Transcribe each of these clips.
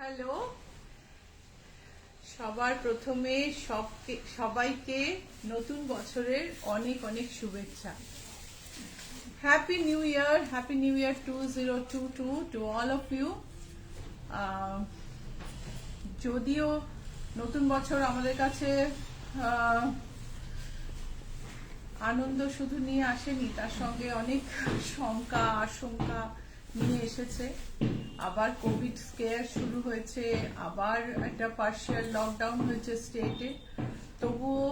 Hello, সবার প্রথমে সবাইকে নতুন বছরের অনেক অনেক শুভেচ্ছা। Happy new year 2022 to all of you. যদিও নতুন বছর আমাদের কাছে আনন্দ শুধু নিয়ে আসেনি, তার সঙ্গে অনেক শঙ্কা আশঙ্কা নিয়ে এসেছে। আবার কোভিড স্কেয়ার শুরু হয়েছে, আবার একটা পার্শিয়াল লকডাউন হয়েছে স্টেটে। তবুও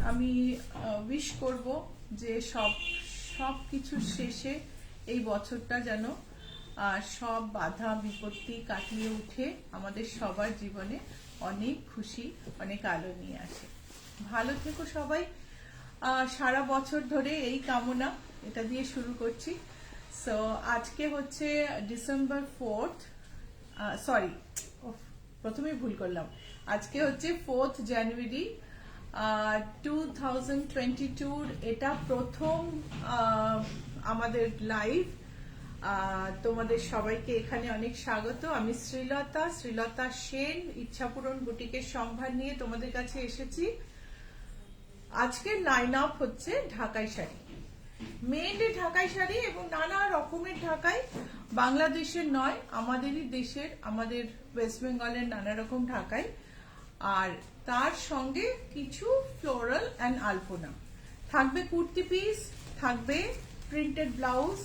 আমি উইশ করব যে সব কিছুর শেষে এই বছরটা যেন সব বাধা বিপত্তি কাটিয়ে উঠে আমাদের সবার জীবনে অনেক খুশি, অনেক আলো নিয়ে আসে। ভালো থেকো সবাই। সারা বছর ধরে এই কামনা, এটা দিয়ে শুরু করছি। সো আজকে হচ্ছে ডিসেম্বর 4th, প্রথমেই ভুল করলাম। আজকে হচ্ছে 4th জানুয়ারি 2022। এটা প্রথম আমাদের লাইভ। তোমাদের সবাইকে এখানে অনেক স্বাগত। আমি শ্রীলতা সেন, ইচ্ছাপূরণ বুটিকের সম্ভার নিয়ে তোমাদের কাছে এসেছি। আজকের লাইন আপ হচ্ছে ঢাকাই শাড়ি, মেইনলি ঢাকাই শাড়ি এবং নানা রকমের ঢাকাই, বাংলাদেশের নয় আমাদেরই দেশের, আমাদের ওয়েস্ট বেঙ্গলের নানা রকম ঢাকাই, আর তার সঙ্গে কিছু ফ্লোরাল অ্যান্ড আলপনা থাকবে। কুর্তি পিস থাকবে, printed blouse,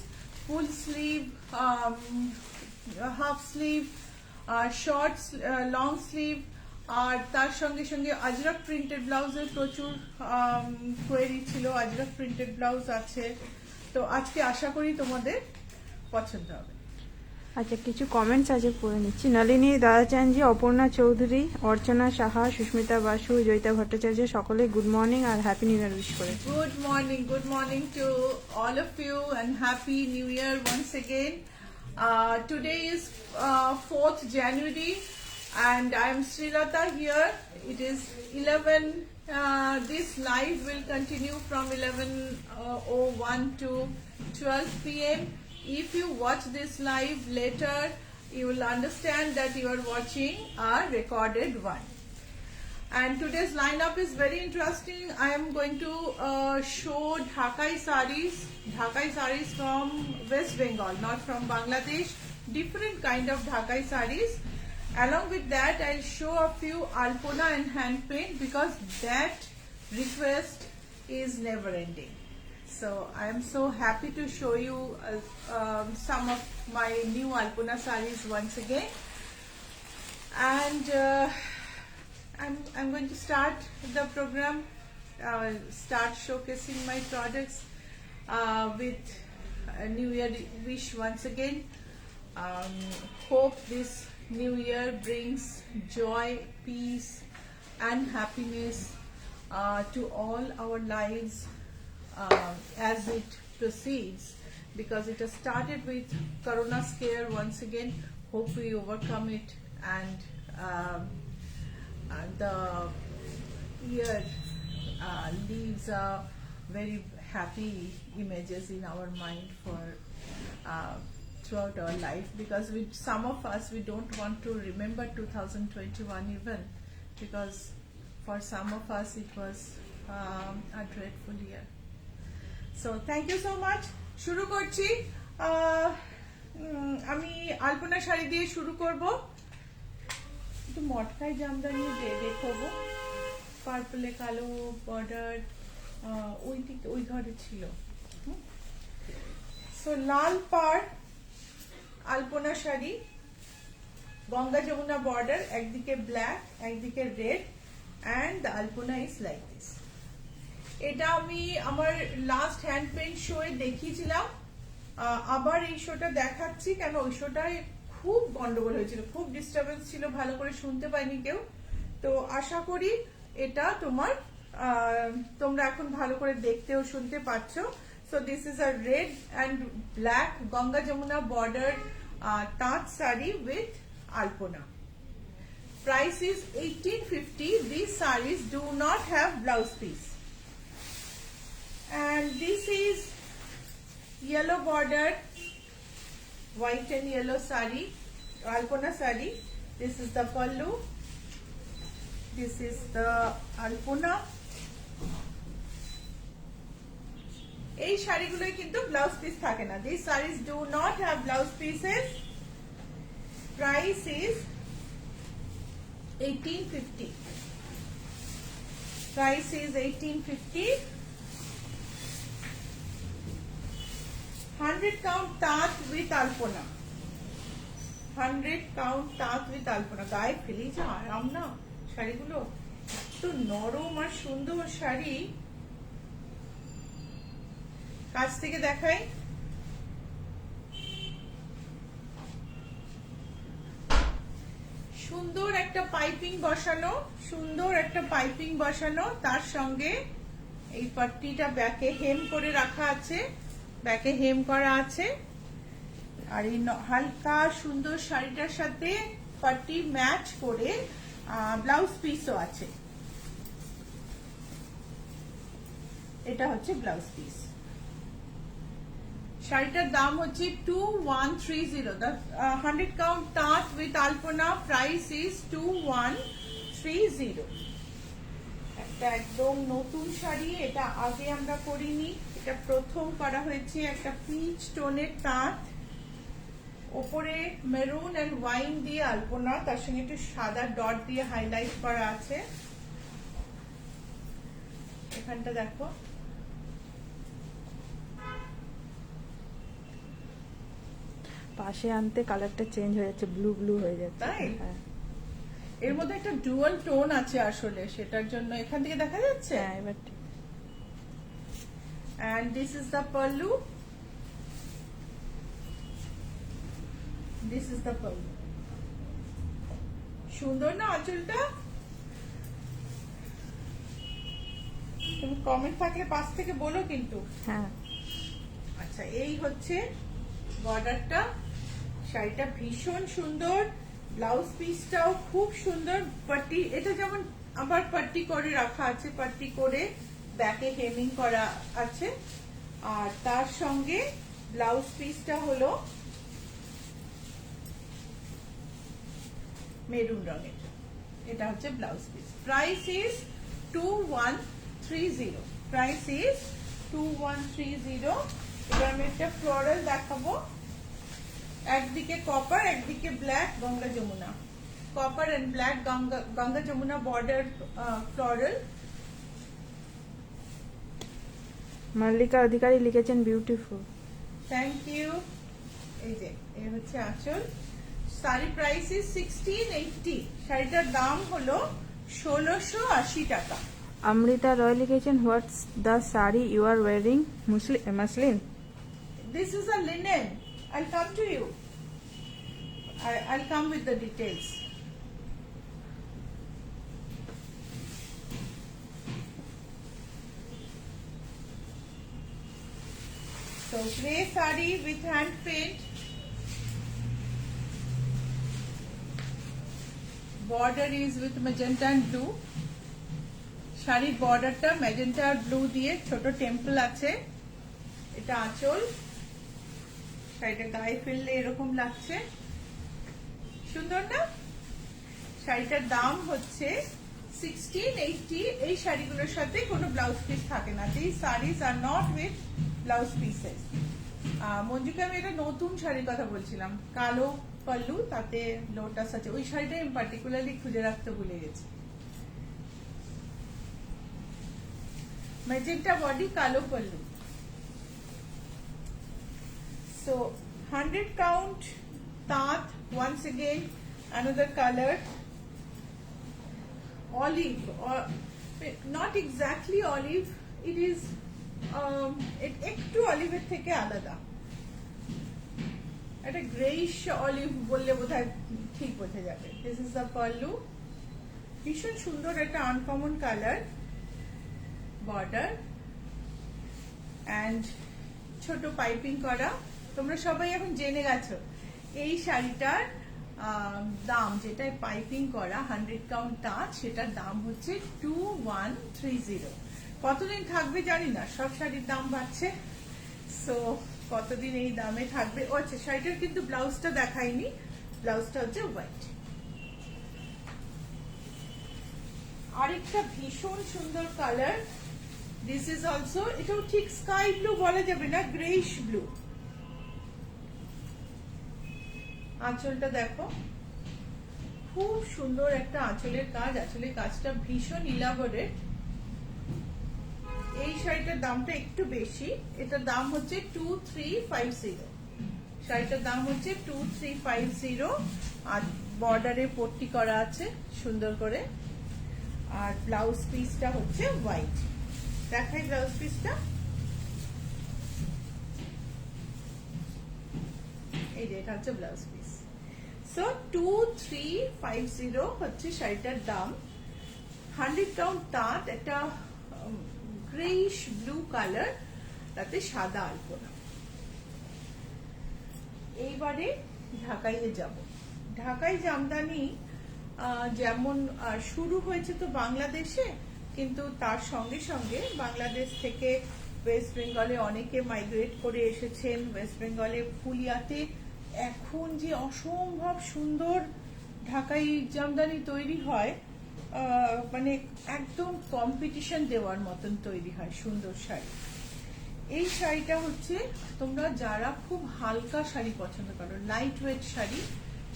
full sleeve, half sleeve, short, long sleeve, আর তার সঙ্গে সঙ্গে আজরক প্রিন্টেড ব্লাউজের প্রচুর কোয়েরি ছিল। আজরক প্রিন্টেড ব্লাউজ আছে। তো আজকে আশা করি তোমাদের পছন্দ হবে। আচ্ছা, কিছু কমেন্টস আছে পড়ে নিচ্ছি। নলিনী দাদাচানজি, অপর্ণা চৌধুরী, অর্চনা সাহা, সুস্মিতা বাসু, জয়িতা ভট্টাচার্য, সকলে গুড মর্নিং আর হ্যাপি নিউ ইয়ার উইশ করে। Good morning to all of you and happy new year once again. Today is 4th January and I am Srilata here. It is 11. This live will continue from 11:01 to 12 p.m. If you watch this live later, you will understand that you are watching a recorded one. And today's lineup is very interesting. I am going to show Dhakai sarees from West Bengal, not from Bangladesh. Different kind of Dhakai sarees. Along with that, I'll show a few alpona and hand paint because that request is never ending. So I am so happy to show you some of my new alpona sarees once again. And I'm going to start the program, start showcasing my products with a New Year wish once again. Hope this New Year brings joy, peace and happiness to all our lives as it proceeds, because it has started with Corona scare once again. Hope we overcome it and the year leaves very happy images in our mind for throughout our life, because with some of us we don't want to remember 2021 even, because for some of us it was a dreadful year. So thank you so much. শুরু করছি। আমি আলপনা শাড়ি দিয়ে শুরু করব। একটু মটকাই জামদানি দিয়ে দেখাবো। পার্পলে কালো বর্ডার ওই ঘরে ছিল। সো লাল পাড় আলপনা শাড়ি, গঙ্গা যমুনা বর্ডার, একদিকে ব্ল্যাক একদিকে red, and the Alpana is like this. এটা আমি আমার লাস্ট হ্যান্ড পেইন্ট শোয়ে দেখিয়েছিলাম, আবার এই শোটা দেখাচ্ছি কেন ওই শোটায় খুব গন্ডগোল হয়েছিল, খুব ডিস্টারবেন্স ছিল, ভালো করে শুনতে পাইনি কেউ। তো আশা করি এটা তোমরা এখন ভালো করে দেখতে ও শুনতে পাচ্ছ। So this is a red and black Ganga Jamuna border taat sari with alpona. Price is 1850. These sarees do not have blouse piece. And this is yellow border white and yellow sari Alpona saree. This is the pallu. This is the alpona. এই শাড়িগুলোই কিন্তু blouse piece থাকে না. These sarees do not have blouse pieces. Price is 1850. Price is 1850. 100 count taat with alpona. 100 count taat with alpona. গায়ে ফেলি যা আরাম না শাড়িগুলো, এত নরম আর সুন্দর শাড়ি. কাছ থেকে দেখাই. সুন্দর একটা পাইপিং বসানো, সুন্দর একটা পাইপিং বসানো, তার সঙ্গে এই পাট্টিটা ব্যাকে হেম করে রাখা আছে, ব্যাকে হেম করা আছে. আর এই হালকা সুন্দর শাড়িটার সাথে পাট্টি ম্যাচ করে ব্লাউজ পিসও আছে. এটা হচ্ছে ব্লাউজ পিস. শাড়িটার দাম হচ্ছে 2130. The 100 count taat with alpona price is 2130. একটা একদম নতুন শাড়ি, এটা আগে আমরা করিনি, এটা প্রথম করা হয়েছে. একটা পিচ টোনের তাঁত, ওপরে মেরুন এন্ড ওয়াইন দিয়ে আলপনা, তার সঙ্গে একটু সাদা ডট দিয়ে হাইলাইট করা আছে. এখানটা দেখো, পাশে আনতে কালারটা চেঞ্জ হয়ে যাচ্ছে, ব্লু ব্লু হয়ে যাচ্ছে. তাই? হ্যাঁ এর মধ্যে একটা ডুয়াল টোন আছে আসলে, সেটার জন্য এখান থেকে দেখা যাচ্ছে. হ্যাঁ এবার ঠিক. And this is the pallu. This is the pallu. সুন্দর না আঁচলটা? তুমি কমেন্ট থাকলে পাশ থেকে বলো কিন্তু. হ্যাঁ আচ্ছা, এই হচ্ছে বর্ডারটা. শাড়িটা ভীষণ সুন্দর, ব্লাউজ পিসটাও খুব সুন্দর. পাট্টি, এটা যেমন আবার পাট্টি করে রাখা আছে, পাট্টি করে ব্যাকে হেমিং করা আছে. আর তার সঙ্গে ব্লাউজ পিসটা হলো মেরুন রঙের. এটা হচ্ছে blouse piece. Price is 2130. Price is 2130. এবার আমি একটা ফ্লোরাল দেখাবো. একদিকে কপার, একদিকে black, Ganga Jamuna. Copper and black Ganga Jamuna border floral. Mallika Adhikari লিখেছেন বিউটিফুল. Thank you. এই যে এই হচ্ছে আঁচল. Sari price is 1680. শাড়িটার দাম হলো 1680 টাকা. অমৃতা রয় লিখেছেন what's the sari you are wearing? Muslin. This is a linen. I'll come to you. I'll come with the details. So grey saree with hand paint. Border is with magenta and blue. শাড়ির বর্ডারটা magenta আর blue দিয়ে ছোট temple আছে. এটা আঁচল. শাড়িটা গায়ে ফেললে এরকম লাগছে, সুন্দর না? শাড়িটার দাম হচ্ছে 1680. এই শাড়িগুলোর সাথে কোনো ব্লাউজ পিস থাকে না. These sarees are not with blouse pieces. মঞ্জুকে আমি এটা নতুন শাড়ির কথা বলছিলাম, কালো পাল্লু, তাতে লোটাস আছে. ওই শাড়িটা আমি পার্টিকুলারলি খুঁজে রাখতে ভুলে গেছি. ম্যাজেন্টা বডি, কালো pallu. So 100 count taat, once again another color, olive, or not exactly olive, it is একটু অলিভের থেকে আলাদা. একটা গ্রেইশ অলিভ বললে বোধহয় ঠিক বোঝা যাবে. This is the pallu. ভীষণ সুন্দর একটা আনকমন কালার. বর্ডার অ্যান্ড ছোট পাইপিং করা. তোমরা সবাই এখন জেনে গেছো এই শাড়িটার দাম, যেটা পাইপিং করা 100 কাউন্ট তাঁত, সেটার দাম হচ্ছে 2130. কতদিন থাকবে জানি না, সব শাড়ির দাম বাড়ছে. সো কতদিন এই দামে থাকবে. ও আচ্ছা, শাড়িটার কিন্তু ব্লাউজটা দেখাইনি. ব্লাউজটা হচ্ছে হোয়াইট। আরেকটা ভীষণ সুন্দর কালার, দিস ইজ অলসো, এটাও ঠিক স্কাই ব্লু বলা যাবে না, গ্রেইশ ব্লু। আঁচলটা দেখো, খুব সুন্দর একটা আঁচলের কাজ, আঁচলের কাজটা ভীষণ ইলাবোরেট। এই শাড়িটার দামটা একটু বেশি, এটার দাম হচ্ছে 2350। শাড়িটার দাম হচ্ছে 2350, আর বর্ডারে পট্টি করা আছে সুন্দর করে, আর ব্লাউজ পিসটা হচ্ছে হোয়াইট। দেখাই ব্লাউজ পিসটা, এই যে এটা হচ্ছে ব্লাউজ পিস। সো 2350 হচ্ছে শাড়িটার দাম। 100 কাউন্ট তাঁত, একটা গ্রেইশ ব্লু কালার, তাতে সাদা আলপনা। এইবারে ঢাকাইয়ে যাব। ঢাকাই জামদানি যেমন শুরু হয়েছে তো বাংলাদেশে, কিন্তু তার সঙ্গে সঙ্গে বাংলাদেশ থেকে ওয়েস্ট বেঙ্গলে অনেকে মাইগ্রেট করে এসেছেন। ওয়েস্ট বেঙ্গলে ফুলিয়াতে এখন যে অসম্ভব সুন্দর ঢাকাই জামদানি তৈরি হয়, মানে একদম কম্পিটিশন দেওয়ার মতন তৈরি হয় সুন্দর শাড়ি। এই শাড়িটা হচ্ছে, তোমরা যারা খুব হালকা শাড়ি পছন্দ করো, লাইট ওয়েট শাড়ি,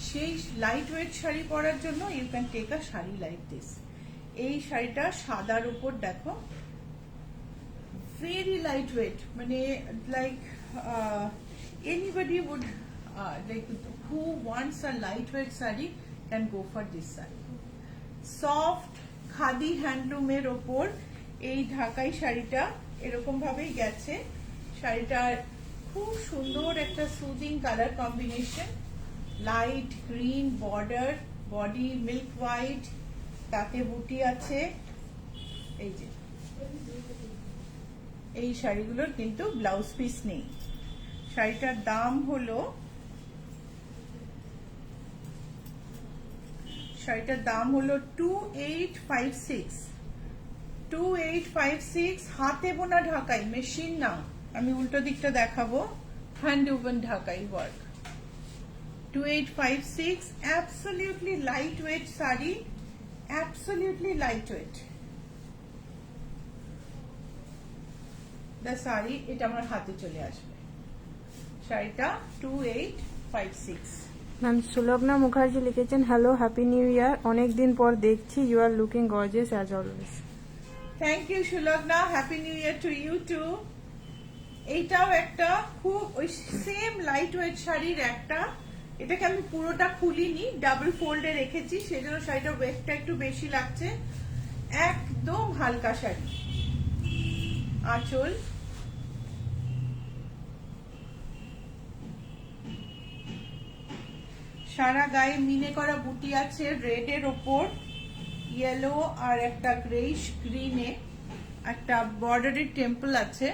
সেই লাইট ওয়েট শাড়ি পরার জন্য you can take a sari like this. এই শাড়িটা সাদার উপর দেখো, ভেরি লাইট ওয়েট, মানে like anybody would like who wants a light weight sari can go for this sari. Soft khadi হ্যান্ডলুমের ওপর এই ঢাকাই শাড়িটা এরকম ভাবেই গেছে। শাড়িটার খুব সুন্দর একটা soothing colour combination, light green border, body milk white, তাতে বুটি আছে। এই যে এই শাড়িগুলোর কিন্তু ব্লাউজ পিস নেই। শাড়িটার দাম হলো, শাড়িটার দাম হলো 2856। 2856, হাতে বোনা ঢাকাই, মেশিন না, আমি উল্টো দিকটা দেখাবো, হ্যান্ড ওভেন ঢাকাই work. 2856, absolutely light weight sari, absolutely light weight. The sari, এটা আমার হাতে চলে আসবে। শাড়িটা 2856। ম্যাম সুলগ্না মুখার্জি লিখেছেন, হ্যালো, হ্যাপি নিউ ইয়ার, অনেকদিন পর দেখছি, you are looking gorgeous as always. Thank you Sulagna, happy new year to you too. এইটাও একটা খুব ওই সেম লাইট ওয়েট শাড়ির একটা, এটাকে আমি পুরোটা খুলিনি, ডাবল ফোল্ডে রেখেছি, সেজন্য শাড়িটার ওয়েটটা একটু বেশি লাগছে। একদম হালকা শাড়ি, আঁচল, সারা গায়ে মিনে করা বুটি আছে, রেড এর ওপর ইয়েলো আর একটা গ্রেইশ গ্রিনে একটা বর্ডারের টেম্পল আছে,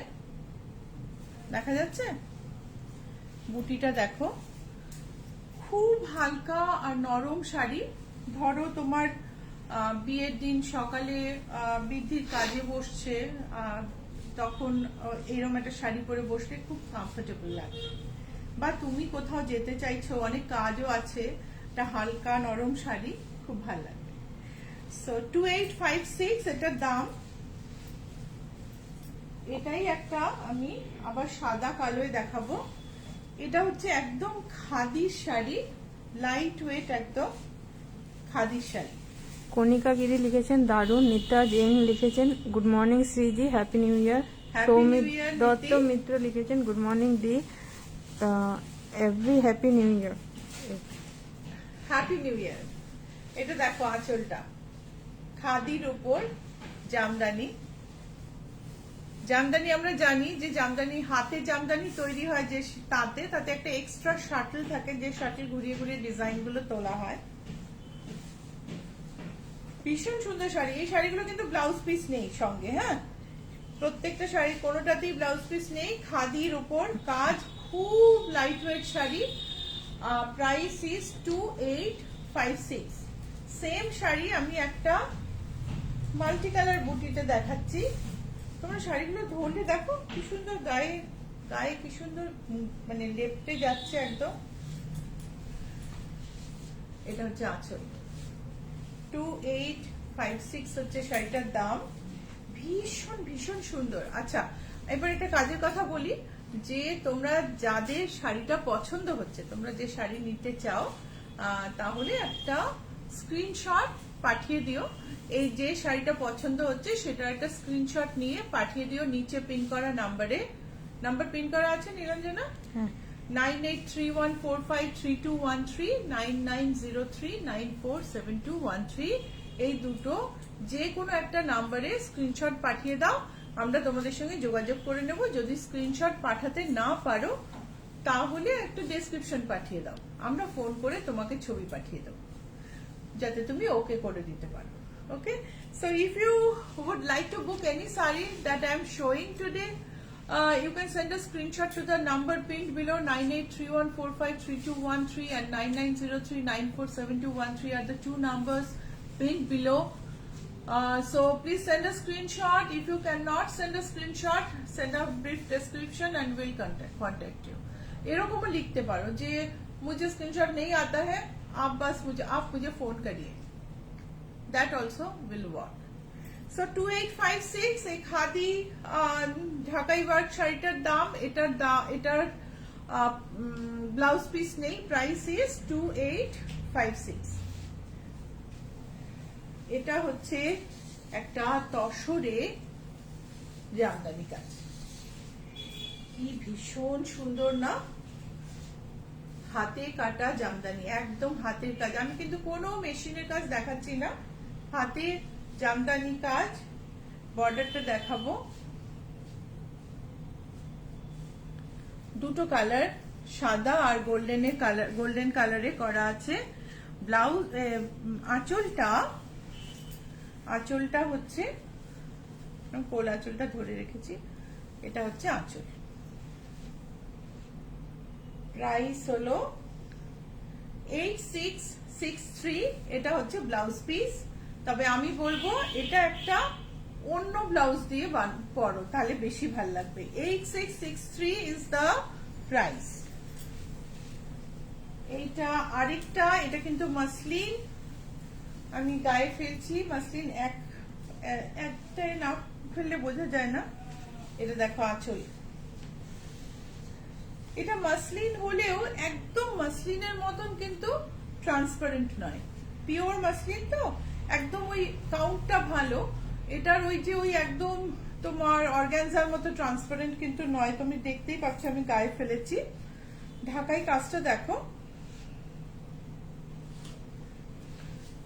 দেখা যাচ্ছে। বুটিটা দেখো, খুব হালকা আর নরম শাড়ি। ধরো তোমার বিয়ের দিন সকালে বৃদ্ধির কাজে বসছে, তখন এরকম একটা শাড়ি পরে বসলে খুব কমফোর্টেবল লাগে, বা তুমি কোথাও যেতে চাইছো, অনেক কাজও আছে, একটা হালকা নরম শাড়ি খুব ভালো লাগবে। সো 2856 এটার দাম। এটাই একটা আমি আবার সাদা কালোয় দেখাবো। এটা হচ্ছে একদম খাদির শাড়ি, লাইট ওয়েট একদম খাদির শাড়ি। কণিকা গিরি লিখেছেন, দারুণ। নিতা জৈন লিখেছেন, good morning Shreeji, happy new year. Happy Soumit New Year, Dutta Niti. Mitra লিখেছেন, good morning di, every happy new year. Happy new year. এটা দেখো আঁচলটা, খাদির উপর জামদানি। জামদানি আমরা জানি যে জামদানি, হাতে জামদানি তৈরি হয় যে তাতে একটা এক্সট্রা শাটল থাকে, যে শাটল ঘুরিয়ে ঘুরিয়ে ডিজাইন গুলো তোলা হয়। ভীষণ সুন্দর শাড়ি। এই শাড়িগুলো কিন্তু ব্লাউজ পিস নেই সঙ্গে, হ্যাঁ, প্রত্যেকটা শাড়ি কোনোটাতেই ব্লাউজ পিস নেই। খাদির উপর কাজ, খুব light weight sari. Price is 2856। Same sari আমি একটা মাল্টি কালার বুটিতে দেখাচ্ছি। তোমরা শাড়িগুলো ধরলে দেখো কি সুন্দর গায়ে গায়ে কি সুন্দর মানে লেপটে যাচ্ছে একদম। এটা হচ্ছে আঁচল। 2856 হচ্ছে শাড়িটার দাম। ভীষণ ভীষণ সুন্দর। আচ্ছা, এবার একটা কাজের কথা বলি, যে তোমরা যাদের শাড়িটা পছন্দ হচ্ছে, তোমরা যে শাড়ি নিতে চাও, তাহলে একটা স্ক্রিনশট পাঠিয়ে দিও। এই যে শাড়িটা পছন্দ হচ্ছে সেটার একটা স্ক্রিনশট নিয়ে পাঠিয়ে দিও নিচে পিন করা নাম্বারে। নাম্বার পিন করা আছে নীলাঞ্জনা? হ্যাঁ। 9831453213, 9903947213, এই দুটো যে কোনো একটা নাম্বারে স্ক্রিনশট পাঠিয়ে দাও। আমরা তোমাদের সঙ্গে যোগাযোগ করে নেব। যদি স্ক্রিনশট পাঠাতে না পারো তাহলে একটু ডেসক্রিপশন পাঠিয়ে দাও, আমরা ফোন করে তোমাকে ছবি পাঠিয়ে দেবো যাতে তুমি ওকে করে দিতে পারো। Okay, so if you would like to book any saree that I am showing today, you can send a screenshot to the number pinned below. 9831453213 and 9903947213 are the two numbers pinned below. So please send a screenshot. If you cannot send a screenshot, send a brief description and we'll contact you. एरकम लिखते पारो जे मुझे screenshot नहीं आता है, आप मुझे phone करिए, that also will work. So 2856 এই খাদি ঢাকাই ওয়ার্ক শাড়িটার দাম। এটার ব্লাউজ পিস নেই, প্রাইস ইজ 2856। এটা হচ্ছে একটা তসরে জামদানি কাজ, কি ভীষণ সুন্দর না, হাতে কাটা জামদানি, একদম হাতের কাজ। আমি কিন্তু কোনো মেশিনের কাজ দেখাচ্ছি না, হাতে জামদানি কাজ। বর্ডারটা দেখাবো, দুটো কালার, সাদা আর গোল্ডেন কালারে করা আছে। ব্লাউজ আঁচলটা হচ্ছে, কোল আঁচলটা ধরে রেখেছি, এটা হচ্ছে আঁচল। প্রাইস হলো 8663। এটা হচ্ছে ব্লাউজ পিস। তবে আমি বলবো এটা একটা অন্য ব্লাউজ দিয়ে পরো, তাহলে বেশি ভালো লাগবে। 8663 ইজ দ্য প্রাইস। এইটা আরেকটা, এটা কিন্তু মাসলিন, আমি গায়ে ফেলছি মাসলিন, একটাই না ফেললে বোঝা যায় না। এটা দেখো আঁচল, এটা মাসলিন হলেও একদম মাসলিনের মতন কিন্তু ট্রান্সপারেন্ট নয়, পিওর মাসলিন তো একদম ওই কাউন্টটা ভালো। এটার ওই একদম তোমার অর্গানজার মতো ট্রান্সপারেন্ট কিন্তু নয়, তুমি দেখতেই পাচ্ছ আমি গায়ে ফেলেছি। ঢাকাই কাজটা দেখো,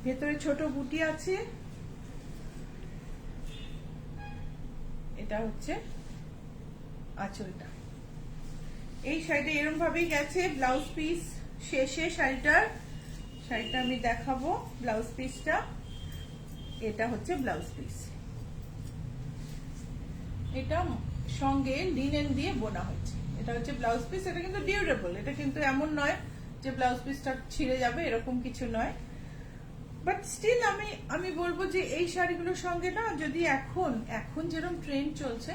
ভেতরে ছোট বুটি আছে। এটা হচ্ছে আঁচলটা। এই শাড়িটা এরকম ভাবেই গেছে। ব্লাউজ পিস শেষে শাড়িটা আমি দেখাবো ব্লাউজ পিসটা। এটা হচ্ছে ব্লাউজ পিস, এটা সঙ্গে লিনেন দিয়ে বোনা হয়েছে। এটা হচ্ছে ব্লাউজ পিস। এটা কিন্তু ডিউরেবল, এটা কিন্তু এমন নয় যে ব্লাউজ পিসটা ছিঁড়ে যাবে, এরকম কিছু নয়। বাট স্টিল আমি বলবো যে এই শাড়িগুলোর সঙ্গে না, যদি এখন যেরকম ট্রেন্ড চলছে,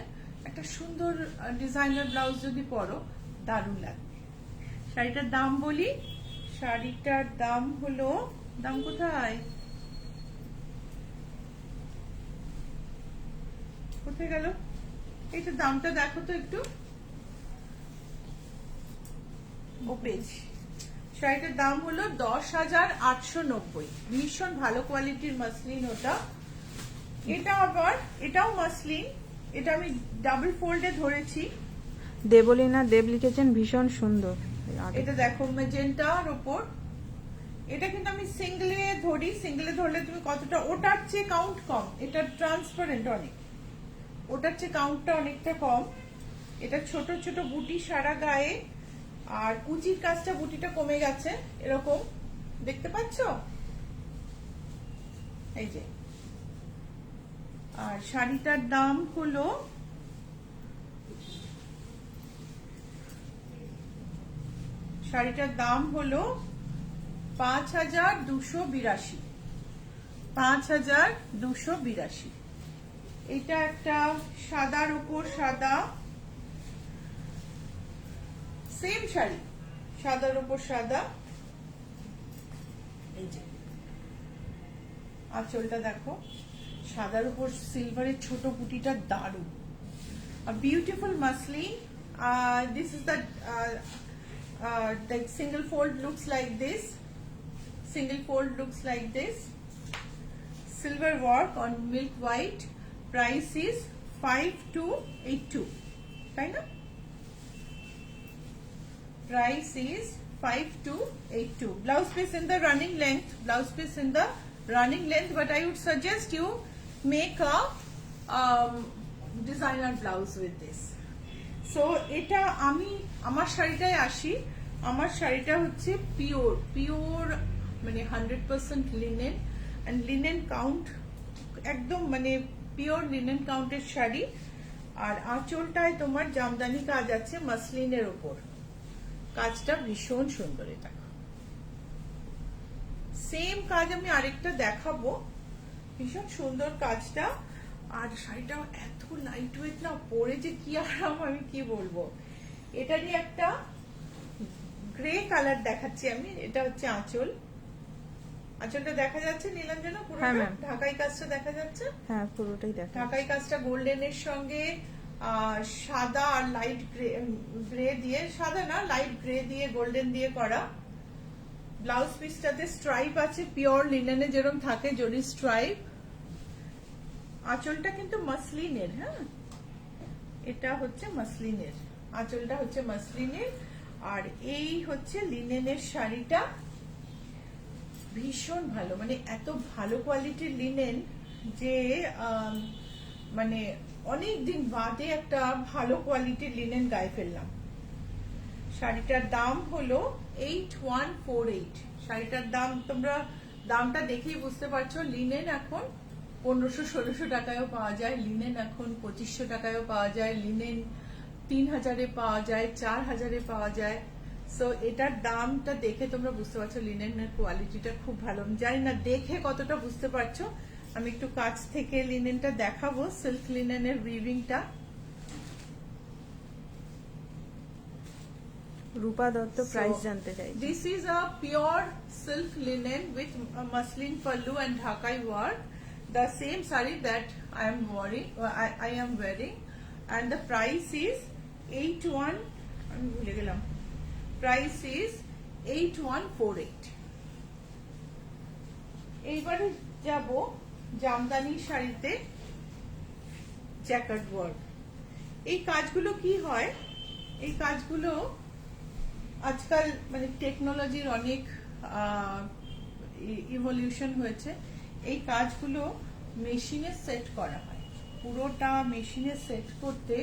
একটা সুন্দর ডিজাইনার ব্লাউজ যদি পরো, দারুণ লাগবে। শাড়িটার দাম বলি, শাড়িটার দাম হলো, দাম কোথায় গেল, এইটা দামটা দেখো তো একটু, ও পেজ। শাড়িটার দাম হলো 10,890। ভীষণ ভালো কোয়ালিটির মাসলিন ওটা। এটা আবার, এটাও মাসলিন, এটা আমি ডাবল ফোল্ডে ধরেছি। দেবলীনা দেব লিখেছেন, ভীষণ সুন্দর। এটা দেখো ম্যাজেন্টার উপর, এটা কিন্তু আমি সিঙ্গেলে ধরলে তুমি কতটা, ওটার চেয়ে কাউন্ট কম, এটা ট্রান্সপারেন্ট অনেক, ওটার চেয়ে কাউন্টটা অনেকটা কম। এটা ছোট ছোট বুটি সারা গায়ে, আর কুচির কাজটা বুটিটা কমে গেছে, এরকম দেখতে পাচ্ছ এই যে। আর শাড়িটার দাম হলো, শাড়িটার দাম হলো 5,282। 5,282। এটা একটা সাদার উপর সাদা, সেম শাড়ি, সাদার উপর সাদা। এই যে আঁচলটা দেখো, সাদার উপর সিলভারের ছোট পুঁটিটা দারুণ। A beautiful muslin. This is the single fold looks like this. Single fold looks like this. Silver work on milk white. Price is 5282. Right now? Price is 5282. Blouse piece in the running length. Blouse piece in the running length. But I would suggest you make a designer blouse with this. So এটা আমি আমার শাড়িটায় আসি। আমার শাড়িটা হচ্ছে pure মানে 100% linen, and linen count একদম মানে পিওর লিনেন কাউন্টের শাড়ি। আর আঁচলটায় তোমার জামদানি কাজ আছে মাসলিনের উপর, কাজটা ভীষণ সুন্দর। এটা সেম কাজ আমি আরেকটা দেখাবো, ভীষণ সুন্দর কাজটা। আর শাড়িটা এত লাইট ওয়েট না, পরে যে কি আরাম আমি কি বলবো। এটারই একটা গ্রে কালার দেখাচ্ছি আমি। এটা হচ্ছে আঁচল, আঁচলটা দেখা যাচ্ছে নীলাঞ্জনা পুরো ঢাকাই কাজটা দেখা যাচ্ছে। হ্যাঁ পুরোটাই দেখা, ঢাকাই কাজটা গোল্ডেনের সঙ্গে সাদা আর লাইট গ্রে দিয়ে, সাদা না লাইট গ্রে দিয়ে গোল্ডেন দিয়ে করা। ব্লাউজ পিসটাতে স্ট্রাইপ আছে পিওর লিনেনে যেরকম থাকে জরি স্ট্রাইপ। আঁচলটা কিন্তু মাসলিনের, হ্যাঁ এটা হচ্ছে মাসলিনের, আঁচলটা হচ্ছে মাসলিনের। আর এই হচ্ছে লিনেনের শাড়িটা, ভীষণ ভালো, মানে এত ভালো কোয়ালিটির লিনেন যে মানে অনেকদিন বাদে একটা ভালো কোয়ালিটির লিনেন গায়ে ফেললাম। শাড়িটার দাম হলো 8148। শাড়িটার দাম তোমরা দামটা দেখেই বুঝতে পারছো। লিনেন এখন 1500-1600 টাকায়ও পাওয়া যায়, লিনেন এখন 2500 টাকায়ও পাওয়া যায়, লিনেন 3000-এ পাওয়া যায়, 4000-এ পাওয়া যায়। সো এটার দামটা দেখে তোমরা বুঝতে পারছো লিনেনের কোয়ালিটিটা খুব ভালো। আমি জানি না দেখে কতটা বুঝতে পারছো, আমি একটু কাছ থেকে লিনেনটা দেখাবো, সিল্ক লিনেনের উইভিংটা। রূপা দত্ত প্রাইস জানতে চাই। This is a pure silk linen with muslin pallu and Dhakai work. The same saree that I am wearing, and the price is 81. আমি ভুলে গেলাম। Price is 8148. এইবারে যাব জামদানি শাড়িতে জ্যাকার্ড ওয়ার্ক। এই কাজগুলো কি হয়, এই কাজগুলো আজকাল মানে টেকনোলজির অনেক ইভলিউশন হয়েছে। এই কাজগুলো মেশিনে সেট করা হয়, পুরোটা মেশিনে সেট করতে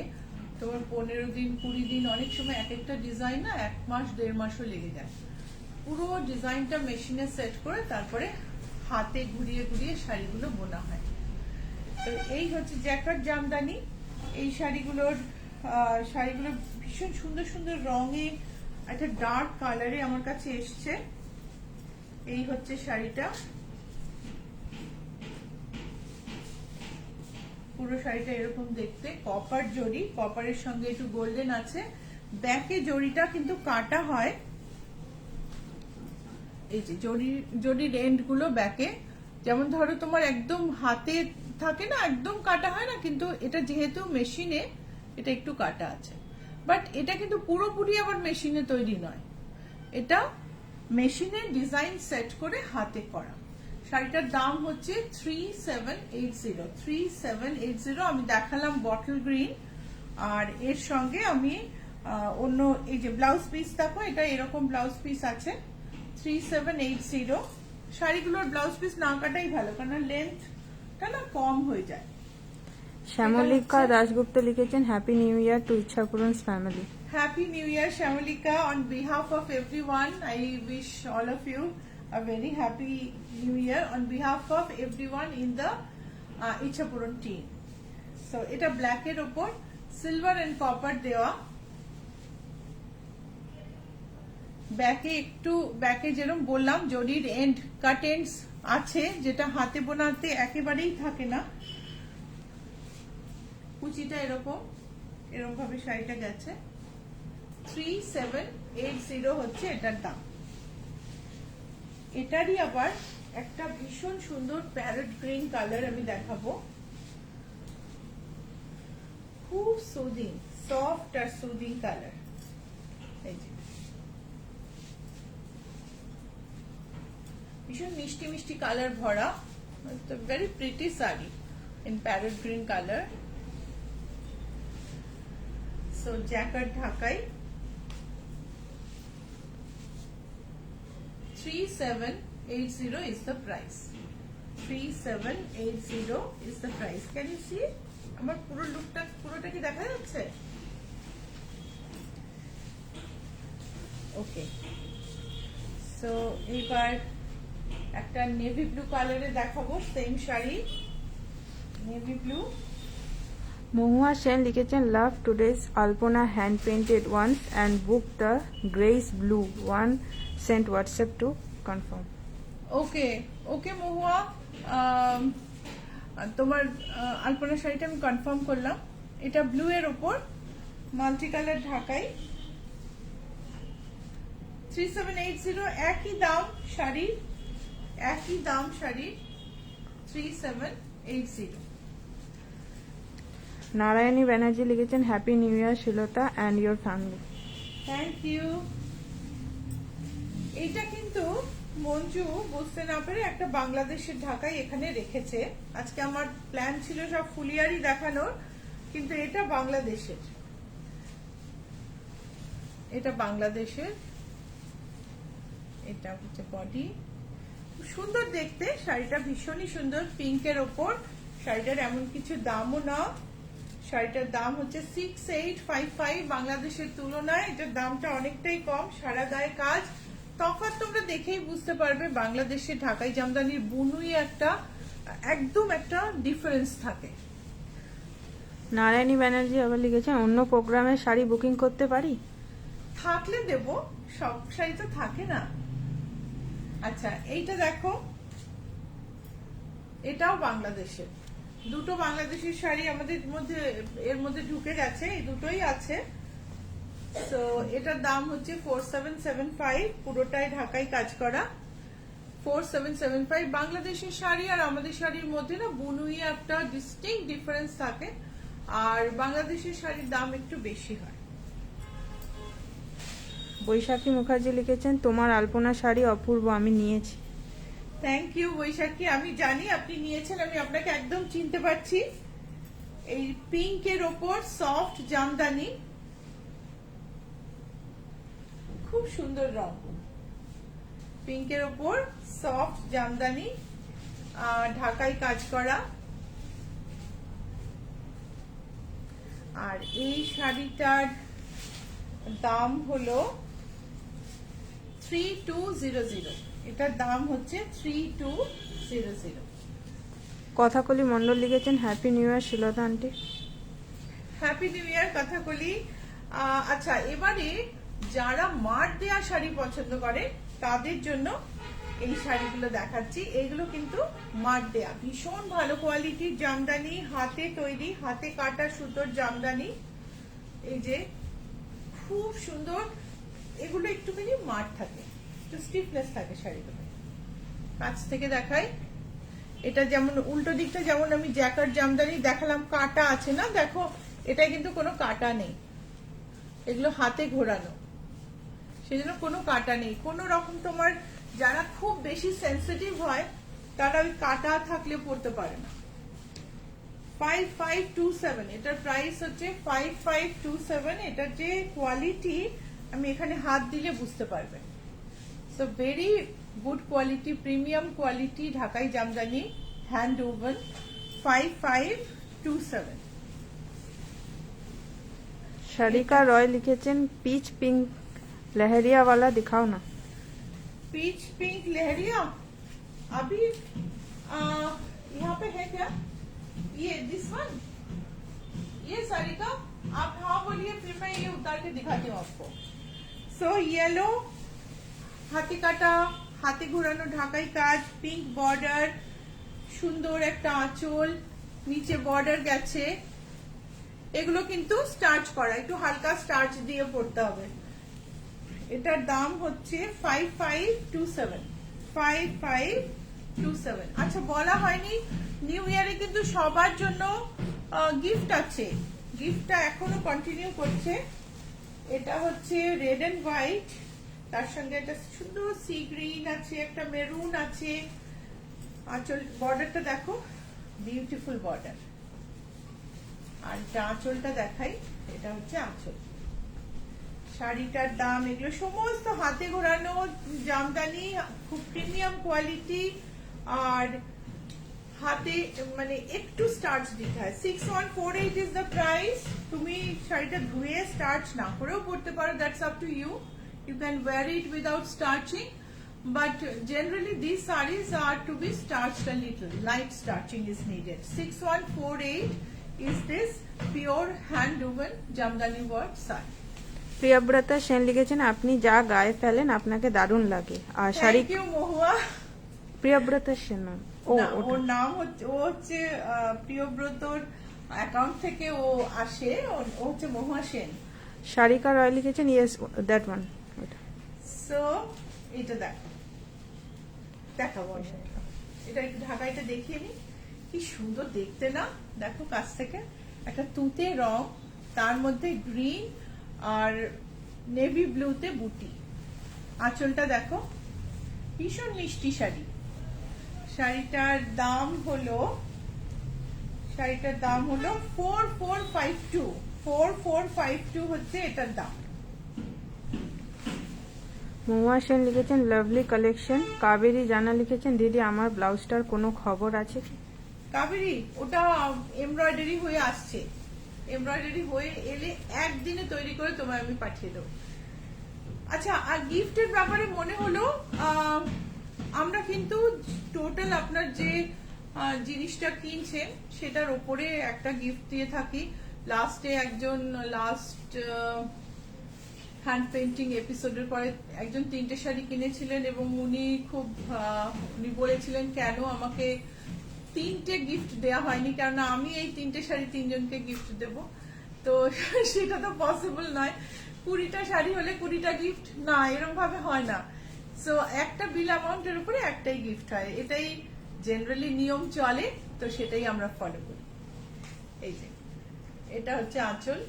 তোমার 15 দিন 20 দিন, অনেক সময় এক একটা ডিজাইন না 1 মাস 1.5 মাসও লেগে যায়। পুরো ডিজাইনটা মেশিনে সেট করে তারপরে হাতে ঘুরিয়ে ঘুরিয়ে শাড়িগুলো বোনা হয়। তো এই হচ্ছে জ্যাকার্ড জামদানি। এই শাড়িগুলো ভীষণ সুন্দর সুন্দর রঙে, একটা ডার্ক কালারে আমার কাছে এসছে। এই হচ্ছে শাড়িটা, পুরো শাড়িটা এরকম দেখতে, কপার জরি, কপারের সঙ্গে একটু গোল্ডেন আছে। ব্যাকে জরিটা কিন্তু কাটা হয়, এই যে জরির এন্ড গুলো ব্যাকে, যেমন ধরো তোমার একদম হাতে থাকে না একদম কাটা হয় না, কিন্তু এটা যেহেতু মেশিনে এটা একটু কাটা আছে। বাট এটা কিন্তু পুরোপুরি আবার মেশিনে তৈরি নয়, এটা মেশিনে ডিজাইন সেট করে হাতে করা। শাড়িটার দাম হচ্ছে 3780। আমি দেখালাম বটল গ্রিন, আর এর সঙ্গে আমি অন্য এই যে ব্লাউজ পিস দেখো, এটা এরকম ব্লাউজ পিস আছে 3780। শাড়িগুলোর ব্লাউজ পিস না কাটাই ভালো, কারণ লেন্থটা না কম হয়ে যায়। শ্যামলিকা দাশগুপ্ত লিখেছেন হ্যাপি নিউ ইয়ার টু ইচ্ছাপুরন্স family. Happy New Year, Shamalika. On behalf of everyone, I wish all of you a very happy New Year. On behalf of everyone in the Ichapuran team. So, এটা black এর উপর silver and copper দেওয়া। ব্যাকে যেরকম বললাম জরির and cut ends আছে, যেটা হাতে বোনাতে একেবারেই থাকে না। কুচিটা এরকম ভাবে শাড়িটা গেছে। 3780 হচ্ছে এটার দাম। এটারই আবার একটা ভীষণ সুন্দর প্যারট গ্রিন কালার আমি দেখাবো, খুব সুদিং, সফট আর সুদিং কালার। এই যে ভীষণ মিষ্টি মিষ্টি কালার ভরা, very pretty sari in parrot green colour. So jacket ঢাকাই 3780 is the price. 3780 is the price. Can you see? আমার পুরো লুকটা পুরোটা কি দেখা যাচ্ছে? ওকে, সো এবার একটা নেভি ব্লু কালারে দেখাবো, same sari, navy blue. Mahua Sen লিখেছেন love today's alpana hand painted ones and book the grace blue one send WhatsApp to confirm. Okay okay Mahua, তোমার আলপনা শাড়িটা আমি কনফার্ম করলাম। এটা ব্লু এর ওপর মাল্টি কালার ঢাকাই 3780, একই দাম শাড়ির, একই দাম শাড়ির 3780। নারায়ণী ব্যানার্জি লিখেছেন happy new year Shilata and your family. Thank you. এইটা কিন্তু মঞ্জু বুঝতে না পেরে একটা বাংলাদেশের ঢাকাই এখানে রেখেছে। আজকে আমার প্ল্যান ছিল সব ফুলিয়ারি দেখানোর, কিন্তু এটা বাংলাদেশের, এটা বাংলাদেশের। এটা হচ্ছে বডি, সুন্দর দেখতে শাড়িটা, ভীষণই সুন্দর, পিঙ্কের ওপর। শাড়িটার এমন কিছু দামও না, শাড়িটার দাম হচ্ছে 6855 বাংলাদেশের তুলনায় এটার দামটা অনেকটাই কম। সারা গায়ে কাজ, তফাৎ তোমরা দেখেই বুঝতে পারবে বাংলাদেশের ঢাকাই জামদানির বুনুই একটা একদম একটা ডিফারেন্স থাকে। নারায়ণী ব্যানার্জি আবার লিখেছেন অন্য প্রোগ্রামের শাড়ি বুকিং করতে পারি? থাকলে দেব, সব শাড়ি তো থাকে না। আচ্ছা এইটা দেখো, এটাও বাংলাদেশের, দুটো বাংলাদেশের শাড়ি আমাদের মধ্যে এর মধ্যে ঢুকে গেছে, এই দুটোই আছে। তো এটার দাম হচ্ছে 4775, পুরোটাই ঢাকাই কাজ করা 4775। বাংলাদেশের শাড়ি আর আমাদের শাড়ির মধ্যে না বুনুই একটা ডিস্টিংক্ট ডিফারেন্স থাকে, আর বাংলাদেশের শাড়ির দাম একটু বেশি হয়। বৈশাখী মুখার্জি লিখেছেন তোমার আলপনা শাড়ি অপূর্ব, আমি নিয়েছি। থ্যাংক ইউ বৈশাখী, আমি জানি আপনি নিয়েছেন, আমি আপনাকে একদম চিনতে পারছি। এই পিঙ্কের ওপর সফট জামদানি, খুব সুন্দর রং, পিঙ্কের ওপর সফট জামদানি, ঢাকাই কাজ করা। আর এই শাড়িটার দাম হলো 3200, এটার দাম হচ্ছে 3200। কথাকলি মন্ডল লিখেছেন happy new year Shilata aunty. Happy new year Kathakali. আচ্ছা এবারে যারা মার দেয়া শাড়ি পছন্দ করে তাদের জন্য এই শাড়িগুলো দেখাচ্ছি। এইগুলো কিন্তু মার দেয়া, ভীষণ ভালো কোয়ালিটির জামদানি, হাতে তৈরি, হাতে কাটা সুতোর জামদানি। এই যে খুব সুন্দর, এগুলো একটুখানি মার থাকে, একটু স্টিফনেস থাকে শাড়িগুলো। কাছ থেকে দেখাই, এটা যেমন উল্টো দিকটা যেমন আমি জ্যাকার্ড জামদানি দেখালাম, কাটা আছে না, দেখো এটা কিন্তু কোনো কাটা নেই, এগুলো হাতে ঘোরানো, সেজন্য কোনো কাটা নেই। কোনো রকম তোমার যারা খুব বেশি সেন্সিটিভ হয় তারা ওই কাটা থাকলে পড়তে পারে না। 5527, এটার প্রাইস হচ্ছে 5527। এটার যে কোয়ালিটি আমি এখানে হাত দিলে বুঝতে পারবেন। So very good quality, premium quality ঢাকাই জামদানি, হ্যান্ড ওভেন, 5527। শারিকা রয় লিখেছেন পিচ পিঙ্ক लहरिया वाला दिखाओ ना। पीच पिंक लहरिया अभी यहाँ पे है क्या? ये दिस वन, ये साड़ी का आप हाँ बोलिए, फिर मैं ये उतार के दिखाती हूँ आपको। सो येलो, हाथी काटा, हाथी घुरानो ढाकाई काज, पिंक बॉर्डर, সুন্দর একটা আঁচল, নিচে বর্ডার গেছে। এগুলো কিন্তু স্টার্চ করা, একটু হালকা স্টার্চ দিয়ে পড়তে হবে। এটার দাম হচ্ছে 5527, 5527। আচ্ছা, বলা হয়নি নিউ ইয়ারে কিন্তু সবার জন্য গিফট আছে। গিফটটা এখনো কন্টিনিউ করছে। এটা হচ্ছে রেড এন্ড হোয়াইট, তার সঙ্গে একটা সুন্দর সি গ্রিন আছে, একটা মেরুন আছে। আঁচল বর্ডারটা দেখো, বিউটিফুল বর্ডার। আর এটা আঁচলটা দেখাই, এটা হচ্ছে আঁচল। শাড়িটার দাম, এগুলো সমস্ত হাতে ঘোরানো জামদানি, খুব প্রিমিয়াম কোয়ালিটি, আর হাতে মানে একটু স্টার্চ দিতে হয়। 6148 ইজ দ্য প্রাইস। তুমি শাড়িটা ধুয়ে স্টার্চ না করেও পরতে পারো, that's up to you. You can wear it without starching, but generally these sarees are to be starched a little. Light starching is needed. 6148 is this pure hand woven Jamdani work saree. Priyabrata Sen লিখেছেন আপনি যা গায়ে ফেলেন আপনাকে দারুণ লাগে। আর sari Thank you, Mohua. প্রিয়ব্রতা Sen না, না, ওর নাম হচ্ছে, ও হচ্ছে প্রিয়ব্রতর অ্যাকাউন্ট থেকে ও আসে, ও হচ্ছে মহুয়া সেন। শারিকা রয় লিখেছেন ইয়েস দ্যাট ওয়ান। সো এটা দেখো, দেখাবো এটা একটু ঢাকাইটা দেখিয়ে নি, কি সুন্দর দেখতে না? দেখো কাছ থেকে, একটা তুঁতে রং, তার মধ্যে গ্রিন আর নেভি ব্লুতে বুটি। আঁচলটা দেখো, ভীষণ মিষ্টি শাড়ি। শাড়িটার দাম হলো 4452। 4452 হচ্ছে এটার দাম। মহুয়া সেন লিখেছেন লাভলি কালেকশন। কাবেরী জানা লিখেছেন দিদি আমার ব্লাউজটার কোনো খবর আছে কি? কাবেরী, ওটা এমব্রয়ডারি হয়ে আসছে। এমব্রয়ডারি হয়ে এলে একদিনে তৈরি করে তোমায় আমি পাঠিয়ে দেবো। আচ্ছা, আর গিফটের ব্যাপারে মনে হলো, আমরা কিন্তু টোটাল আপনার যে জিনিসটা কিনছেন সেটার উপরে একটা গিফট দিয়ে থাকি। লাস্টে একজন হ্যান্ড পেইন্টিং এপিসোডের পরে একজন 3টে শাড়ি কিনেছিলেন এবং উনি বলেছিলেন কেন আমাকে 3টে গিফট দেয়া হয়নি, কারণ আমি এই 3টে শাড়ি 3জনকে গিফট দেব। তো সেটা তো পসিবল নয়। 20টা শাড়ি হলে 20টা গিফট না, এরকম ভাবে হয় না। সো একটা বিল অ্যামাউন্টের উপরে একটাই গিফট হয়, এটাই জেনারেলি নিয়ম চলে, তো সেটাই আমরা ফলো করি। এই যে এটা হচ্ছে আঁচল।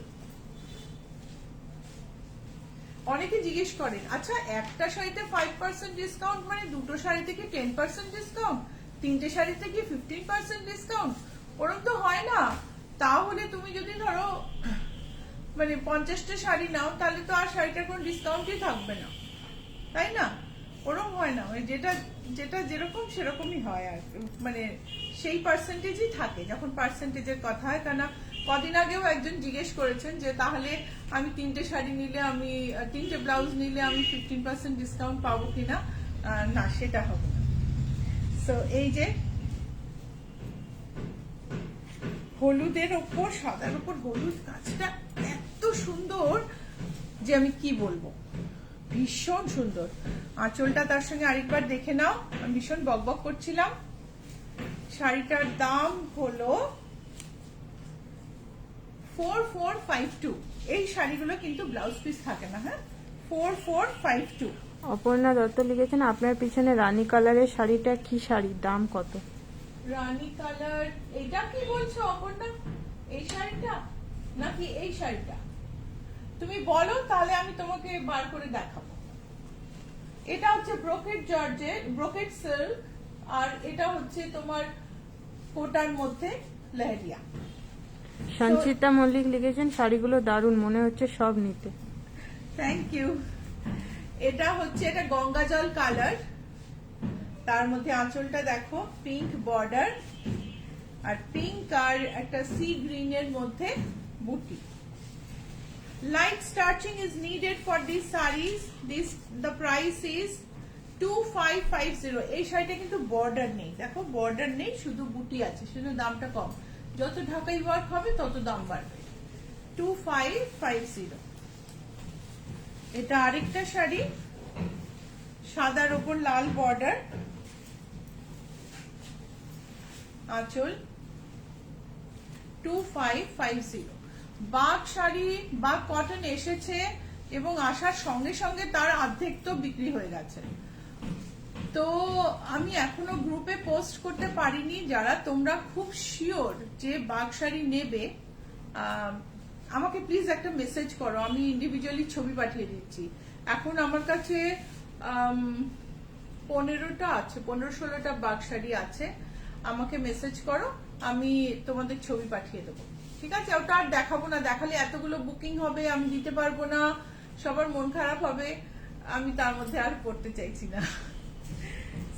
অনেকে জিজ্ঞেস করেন, আচ্ছা একটা শাড়িতে 5% ডিসকাউন্ট মানে দুটো শাড়ি থেকে 10% ডিসকাউন্ট, 3টে শাড়ি থেকে 15% ডিসকাউন্ট? ওরকম তো হয় না। তাহলে তুমি যদি ধরো মানে 50টা শাড়ি নাও, তাহলে তো আর শাড়িটার কোনো ডিসকাউন্টই থাকবে না, তাই না? ওরকম হয় না, মানে যেটা যেটা যেরকম সেরকমই হয়, আর মানে সেই পার্সেন্টেজই থাকে যখন পার্সেন্টেজের কথা হয়। কেন কদিন আগেও একজন জিজ্ঞেস করেছেন যে তাহলে আমি 3টে শাড়ি নিলে, আমি 3টে ব্লাউজ নিলে আমি 15% ডিসকাউন্ট পাবো কিনা? না, সেটা হবে না। সো এই যে হলুদের ওপর সাদার ওপর হলুদ কাজটা এত সুন্দর যে আমি কি বলবো, ভীষণ সুন্দর। আঁচলটা তার সঙ্গে আরেকবার দেখে নাও, আমি ভীষণ বকবক করছিলাম। শাড়িটার দাম হলো 4452। এই শাড়িগুলো কিন্তু ব্লাউজ পিস থাকে না, হ্যাঁ। 4452। অপর্ণা দত্ত লিখেছেন আপনার পিছনে রানী কালারের শাড়িটা কি শাড়ি, দাম কত? রানী কালার, এটা কি বলছো অপর্ণা? এই শাড়িটা নাকি এই শাড়িটা? তুমি বলো, তাহলে আমি তোমাকে বার করে দেখাবো। এটা হচ্ছে ব্রোকেট জর্জেট, ব্রোকেট সিল্ক, আর এটা হচ্ছে তোমার কোটার মধ্যে লেহেরিয়া। সঞ্চিতা মল্লিক লিখেছেন শাড়িগুলো দারুণ, মনে হচ্ছে সব নিতে। Thank you. এটা হচ্ছে, এটা গঙ্গা জল কালার, তার মধ্যে আঁচলটা দেখো পিঙ্ক বর্ডার, আর পিঙ্ক আর একটা সি গ্রিন এর মধ্যে বুটি। Light starching is needed for these sarees. The price is 2550। এই শাড়িটা কিন্তু বর্ডার নেই, দেখো বর্ডার নেই, শুধু বুটি আছে, শুধু দামটা কম। যত ঢাকাই ওয়ার্ক হবে তত দাম বাড়বে। 2550। এটা আরেকটা শাড়ি, সাদার উপর লাল বর্ডার, আঁচল 2550। বাগ শাড়ি, বাগ কটন এসেছে এবং আসার সঙ্গে সঙ্গে তার অর্ধেক তো বিক্রি হয়ে গেছে। তো আমি এখনো গ্রুপে পোস্ট করতে পারিনি। যারা তোমরা খুব শিওর যে বাগ শাড়ি নেবে, আমাকে প্লিজ একটা মেসেজ করো, আমি ইন্ডিভিজুয়ালি ছবি পাঠিয়ে দিচ্ছি। এখন আমার কাছে 15টা আছে, 15-16টা বাগ শাড়ি আছে। আমাকে মেসেজ করো, আমি তোমাদের ছবি পাঠিয়ে দেবো, ঠিক আছে? ওটা আর দেখাবো না, দেখালে এতগুলো বুকিং হবে, আমি দিতে পারবো না, সবার মন খারাপ হবে, আমি তার মধ্যে আর করতে চাইছি না।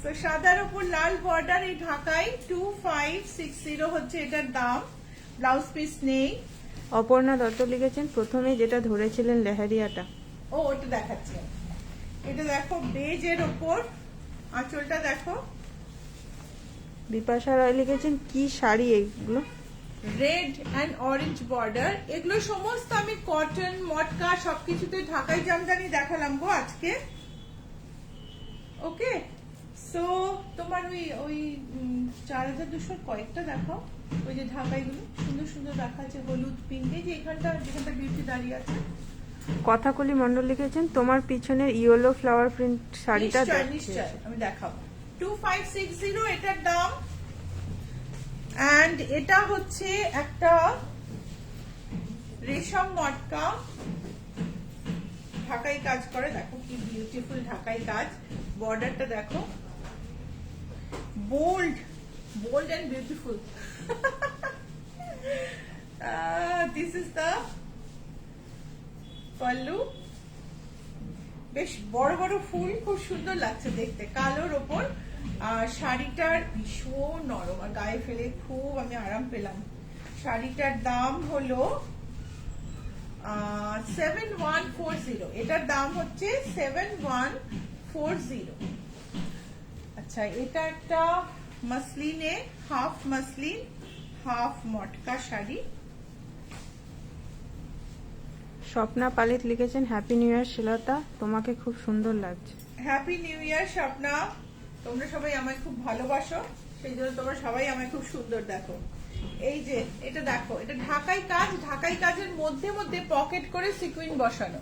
তো সাদার উপর লাল বর্ডার, এই ঢাকায় 2560 হচ্ছে এটার দাম। ব্লাউজ পিস নেই। অপর্ণা দত্ত লিখেছেন প্রথমে যেটা ধরেছিলেন লেহেরিয়াটা। ও ওটা দেখাচ্ছি। এটা দেখো বেজের ওপর, আঁচলটা দেখো। বিপাশা রায় লিখেছেন কি শাড়ি এগুলো? রেড অ্যান্ড অরেঞ্জ বর্ডার, এগুলো সমস্ত আমি কটন মটকা সবকিছুতে ঢাকাই জামদানি দেখালাম গো আজকে। ওকে, সো তোমার ওই 4200 কয়েকটা দেখাও, ওই যে ঢাকাইগুলো সুন্দর সুন্দর দেখা আছে, হলুদ পিঙ্কে, যে যেখানটা বিউটি দাঁড়িয়ে আছে। কথাকলি মন্ডল লিখেছেন তোমার পিছনের ইয়েলো ফ্লাওয়ার প্রিন্ট শাড়িটা নিশ্চয় আমি দেখাবো। 2560 এটার দাম। এন্ড এটা হচ্ছে একটা রেশম মটকা, ঢাকাই কাজ করে, দেখো কি বিউটিফুল ঢাকাই কাজ। বর্ডারটা দেখো, bold and beautiful. This is the pallu, বেশ বড় বড় ফুল, খুব সুন্দর লাগছে দেখতে, কালোর ওপর। শাড়িটার ভীষণ নরম, আর গায়ে ফেলে খুব আমি আরাম পেলাম। শাড়িটার দাম হলো 7140, এটার দাম হচ্ছে 7140। আচ্ছা, এটা একটা মাসলিনে, হাফ মাসলিন হাফ মটকা শাড়ি। স্বপ্না পালিত লিখেছেন হ্যাপি নিউ ইয়ার শিলতা, তোমাকে খুব সুন্দর লাগছে। হ্যাপি নিউ ইয়ার স্বপ্না, তোমরা সবাই আমায় খুব ভালোবাসো, সেই জন্য তোমরা সবাই আমায় খুব সুন্দর দেখো। এই যে এটা দেখো, এটা ঢাকাই কাজ, ঢাকাই কাজের মধ্যে মধ্যে পকেট করে সিকুইন বসানো।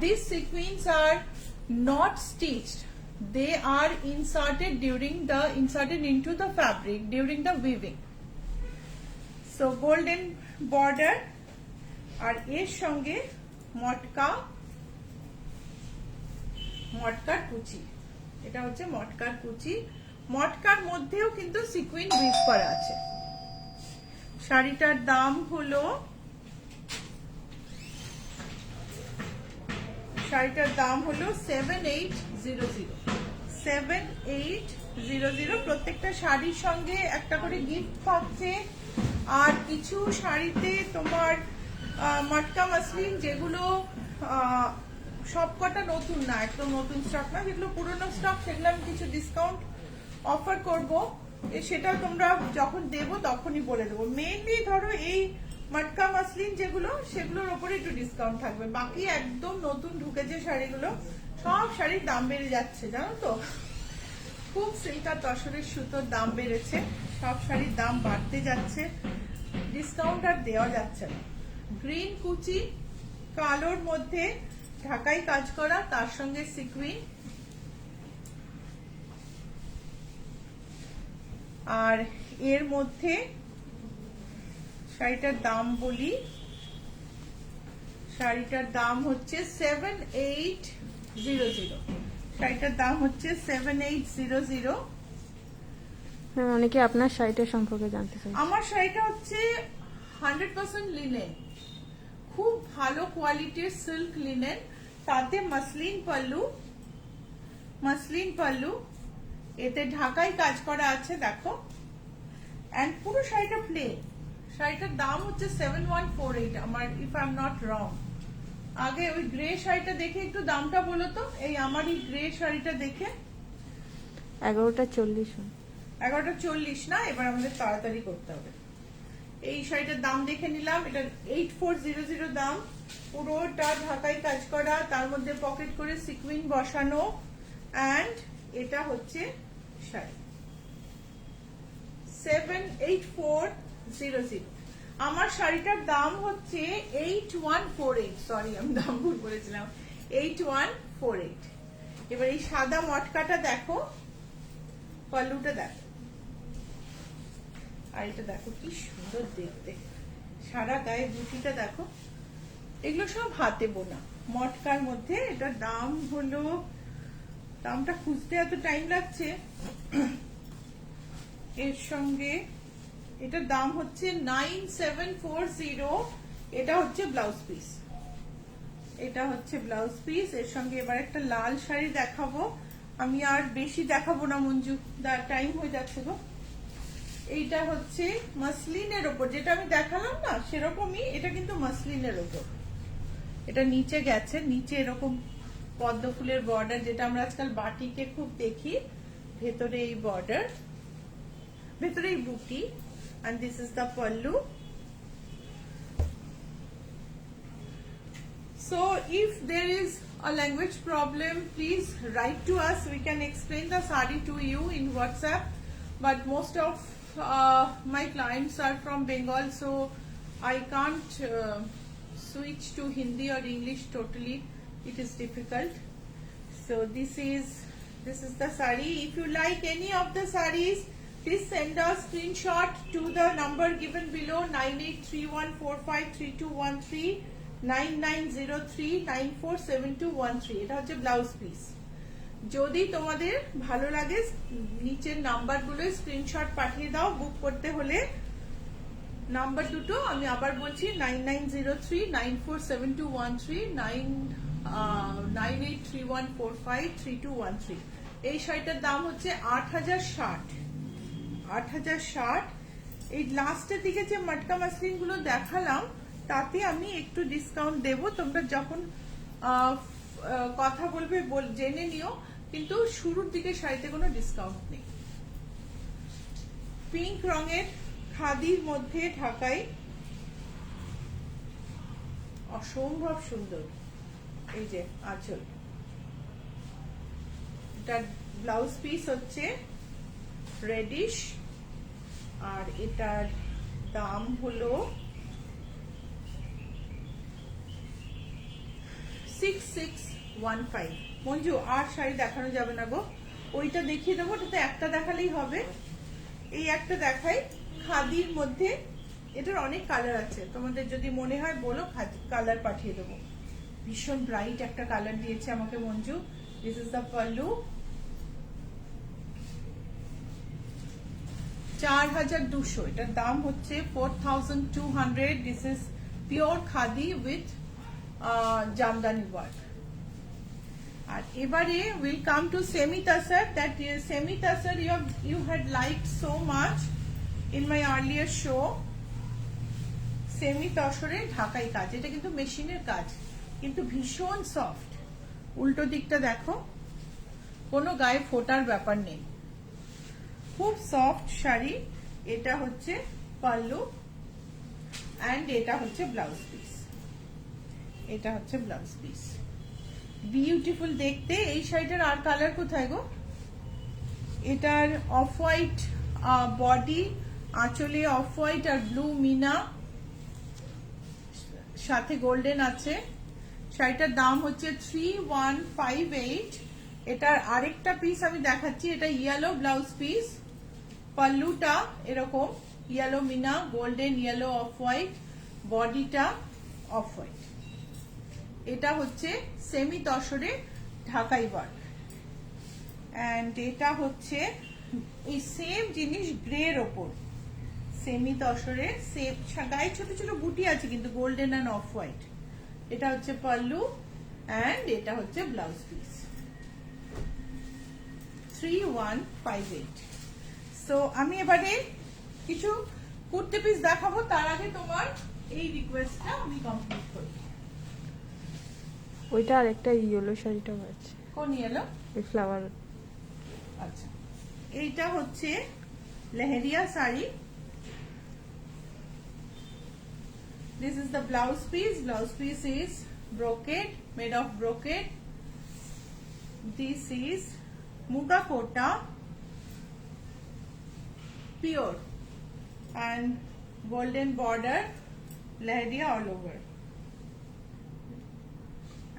This sequins are not stitched, they are inserted into the fabric during the weaving. So golden border, আর এর সঙ্গে মটকার কুচি, এটা হচ্ছে মটকার কুচি। মটকার মধ্যেও কিন্তু সিকুইন উইভ করা আছে। শাড়িটার দাম হলো 7800। প্রত্যেকটা শাড়ির সঙ্গে একটা করে গিফট থাকছে। আর কিছু শাড়িতে তোমার মটকা মাসলিন, যেগুলো সবকটা নতুন না, একদম নতুন স্টক না, যেগুলো পুরনো স্টক, সেগুলো আমি কিছু ডিসকাউন্ট অফার করব, সেটা তোমরা যখন দেবো তখনই বলে দেবো। মেইনলি ধরো এই মটকা মাসলিন যেগুলো, সেগুলোর উপরে একটু ডিসকাউন্ট থাকবে। বাকি একদম নতুন ঢুকেছে শাড়িগুলো, সব শাড়ির দাম বেড়ে যাচ্ছে, জানো তো। খুব সিল্ক আর তসরের সুতোর দাম বেড়েছে, সব শাড়ির দাম বাড়তে যাচ্ছে, ডিসকাউন্ট আর দেওয়া যাচ্ছে না। গ্রিন কুচি, কালোর মধ্যে ঢাকাই কাজ করা, তার সঙ্গে সিকুইন। আর এর মধ্যে শাড়িটার দাম বলি, শাড়িটার দাম হচ্ছে 7800। শাড়িটার দাম হচ্ছে 7800। অনেকে আপনার শাড়িটা সম্পর্কে জানতে চাই। আমার শাড়িটা হচ্ছে 100% লিনেন, খুব ভালো কোয়ালিটির সিল্ক লিনেন, তাতে মাসলিন পাল্লু, এতে ঢাকাই কাজ করা আছে দেখো। এন্ড পুরো শাড়িটা প্লেন। শাড়িটার দাম হচ্ছে 7148 আমার, if I am not wrong. আগে ওই গ্রে শাড়িটা দেখে একটু দামটা বলো তো, এই আমার এই গ্রে শাড়িটা দেখে। 11:40 না, এবার আমাদের তাড়াতাড়ি করতে হবে। এই শাড়িটার দাম দেখে নিলাম, এটা 8400 দাম, পুরোটা ঢাকাই কাজ করা, তার মধ্যে পকেট করে সিকুইন বসানো। এন্ড এটা হচ্ছে শাড়ি 7840। আমার শাড়িটার দাম হচ্ছে 8148, সরি আমি দাম ভুল বলেছিলাম, 8148। এবার এই সাদা মটকাটা দেখো, পাল্লুটা দেখো, আর এটা দেখো কি সুন্দর দেখতে, সারা গায়ে বুটিটা দেখো। এগুলো সব হাতে বোনা মটকার মধ্যে। এটার দাম হলো, দামটা খুঁজতে এত টাইম লাগছে, এর সঙ্গে এটার দাম হচ্ছে 9740। এটা হচ্ছে ব্লাউজ পিস, এটা হচ্ছে ব্লাউজ পিস। এর সঙ্গে এবার একটা লাল শাড়ি দেখাবো, আমি আর বেশি দেখাবো না মঞ্জু, টাইম হয়ে যাচ্ছে গো। এইটা হচ্ছে মাসলিনের ওপর, যেটা আমি দেখালাম না সেরকমই, এটা কিন্তু মাসলিনের ওপর। এটা নিচে গেছে, নিচে এরকম পদ্ম ফুলের বর্ডার, যেটা আমরা আজকাল বাটিকে খুব দেখি। ভেতরে এই বর্ডার, ভেতরে এই বুটি, and this is the pallu. So if there is a language problem, please write to us, we can explain the sari to you in WhatsApp, but most of my clients are from Bengal, so I can't switch to Hindi or English totally, it is difficult. So this is the sari. If you like any of the saris, please send a screenshot to the number given below, 9831453213, 9903947213. এটা হচ্ছে blouse piece. যদি তোমাদের ভালো লাগে নিচের নাম্বারগুলো screenshot পাঠিয়ে দাও বুক করতে হলে। নাম্বার দুটো আমি আবার বলছি, 9903947213, 9831453213। এই শাড়িটার দাম হচ্ছে 8060। 8060। এই লাস্টের দিকে যে মটকা মাসলিন গুলো দেখালাম তাতে আমি একটু ডিসকাউন্ট দেব, তোমরা যখন কথা বলবে জেনে নিও, কিন্তু শুরুর দিকে শাড়িতে কোনো ডিসকাউন্ট নেই। পিঙ্ক রঙের খাদির মধ্যে ঢাকাই, অসম্ভব সুন্দর। এই যে আঁচল, এটার ব্লাউজ পিস হচ্ছে রেডিশ, আর এটার দাম হলো 6615। মঞ্জু আর শাড়ি দেখানো যাবে না গো, ওইটা দেখিয়ে দেবো, ওটাতে একটা দেখালেই হবে। এই একটা দেখাই খাদির মধ্যে, এটার অনেক কালার আছে, তোমাদের যদি মনে হয় বলো কালার পাঠিয়ে দেবো। ভীষণ ব্রাইট একটা কালার দিয়েছে আমাকে Manju. This is the pallu, 4200। এটার দাম হচ্ছে 4200। This is pure khadi with Jamdani work. আর এবারে will come to semi tussar. That semi tussar you had liked so much in my earlier show. Semi তসরে ঢাকাই কাজ, এটা কিন্তু মেশিনের কাজ, কিন্তু ভীষণ সফট। উল্টো দিকটা দেখো, কোনো গায়ে ফোটার ব্যাপার নেই, খুব সফট শাড়ি। এটা হচ্ছে পাল্লু, এন্ড এটা হচ্ছে ব্লাউজ পিস। এটা হচ্ছে ব্লাউজ পিস, বিউটিফুল দেখতে। এই শাড়িটার আর কালার কোথায় গো? এটার অফ হোয়াইট বডি, আঁচলে অফ হোয়াইট আর ব্লু মিনা, সাথে গোল্ডেন আছে। শাড়িটার দাম হচ্ছে 3158। এটার আরেকটা পিস আমি দেখাচ্ছি, এটা ইয়েলো ব্লাউজ পিস, পাল্লুটা এরকম yellow meena, golden yellow off white, বডিটা অফ হোয়াইট। এটা হচ্ছে সেমি তসরে ঢাকাই ওয়ার্ক, এন্ড এটা হচ্ছে এই সেম জিনিস গ্রের ওপর, সেমি তসরে সেম গায়ে ছোট ছোট বুটি আছে কিন্তু গোল্ডেন এন্ড অফ হোয়াইট। এটা হচ্ছে পাল্লু, এন্ড এটা হচ্ছে ব্লাউজ পিস। 3158। সো আমি এবারে কিছু কুর্তি পিস দেখাবো, তার আগে তোমার এই রিকোয়েস্টটা আমি কমপ্লিট করি। ওইটা আর একটা ইয়েলো শাড়িটাও আছে। কোন ইয়েলো? এই ফ্লাওয়ার। আচ্ছা, এইটা হচ্ছে leheriya sari. This is the blouse piece. Blouse piece is brocade, made of brocade. This is muga kota, pure, and golden border, leheria all over.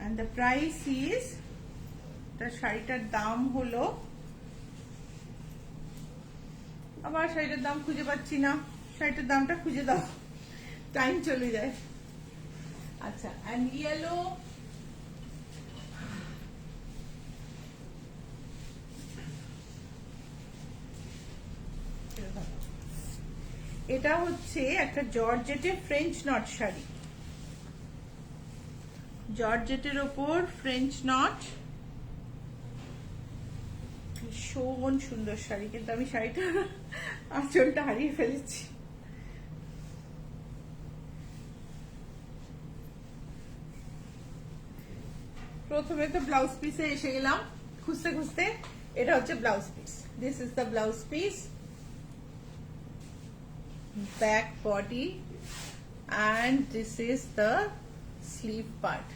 And the price is, the শাড়িটার দাম হলো আবার শাড়িটার দাম খুঁজে পাচ্ছি না, শাড়িটার দামটা খুঁজে দাও, টাইম চলে যায়। আচ্ছা, অ্যান্ড ইয়েলো, এটা হচ্ছে একটা জর্জেটের ফ্রেঞ্চ নট শাড়ি, জর্জেটের ওপর ফ্রেঞ্চ নট, ভীষণ সুন্দর শাড়ি, কিন্তু আমি শাড়িটা আঁচলটা হারিয়ে ফেলেছি। প্রথমে তো ব্লাউজ পিসে এসে গেলাম খুঁজতে খুঁজতে, এটা হচ্ছে blouse piece, this is the blouse piece, back body, and this is the sleeve part,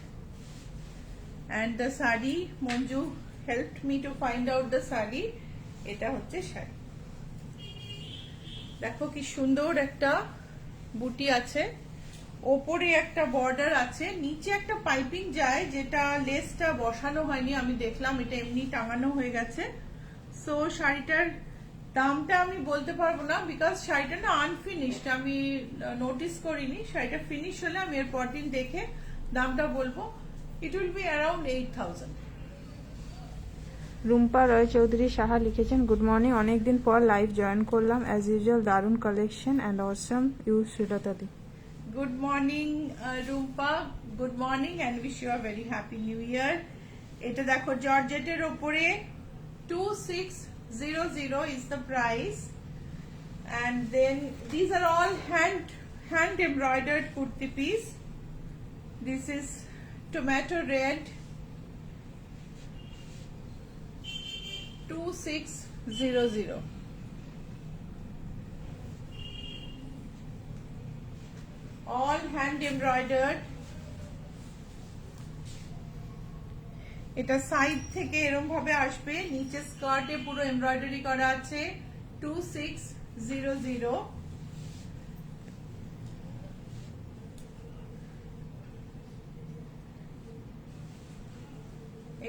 and the sari, Monju helped me to find out the sari, এটা হচ্ছে শাড়ি। দেখো কি সুন্দর একটা বুটি আছে, ওপরে একটা বর্ডার আছে, নিচে একটা পাইপিং যায়, যেটা লেসটা বসানো হয়নি, আমি দেখলাম এটা এমনি টাঙানো হয়ে গেছে। সো শাড়িটার দামটা আমি বলতে পারবো না, বিকজ শাড়িটা না আনফিনিশড, আমি নোটিস করিনি, শাড়িটা ফিনিশ হলে আমি এর পরদিন দেখে দামটা বলবো। It will be around 8,000। Rumpa Roy Chowdhury Saha লিখেছেন, গুড মর্নিং, অনেকদিন পর লাইভ জয়েন করলাম, অ্যাজ ইউজুয়াল দারুণ কালেকশন অ্যান্ড অসম ইউ শ্রীলতাদি। Good morning Rumpa, good morning and wish you a very happy new year. এটা দেখো জর্জেটের ওপরে 2600 is the price, and then these are all hand embroidered kurti piece. This is tomato red, 2600, all hand embroidered। এটা side থেকে এরকম ভাবে আসবে, নিচে স্কার্টে পুরো এমব্রয়ডারি করা আছে, 2600।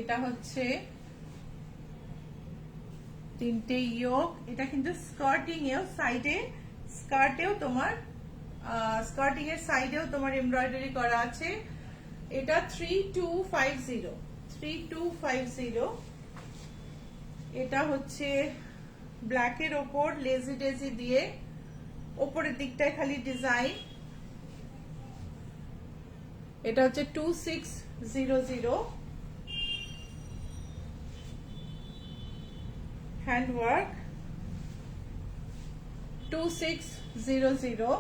এটা হচ্ছে তিনটে ইয়োক, এটা কিন্তু স্কার্টিং এও সাইডে, স্কার্টেও তোমার স্কার্টিং এর সাইডেও তোমার এমব্রয়ডারি করা আছে। এটা 3250। এটা হচ্ছে ব্ল্যাকের ওপর লেজি ডেজি দিয়ে, ওপরের দিকটায় খালি ডিজাইন, এটা হচ্ছে 2600, হ্যান্ডওয়ার্ক 2600।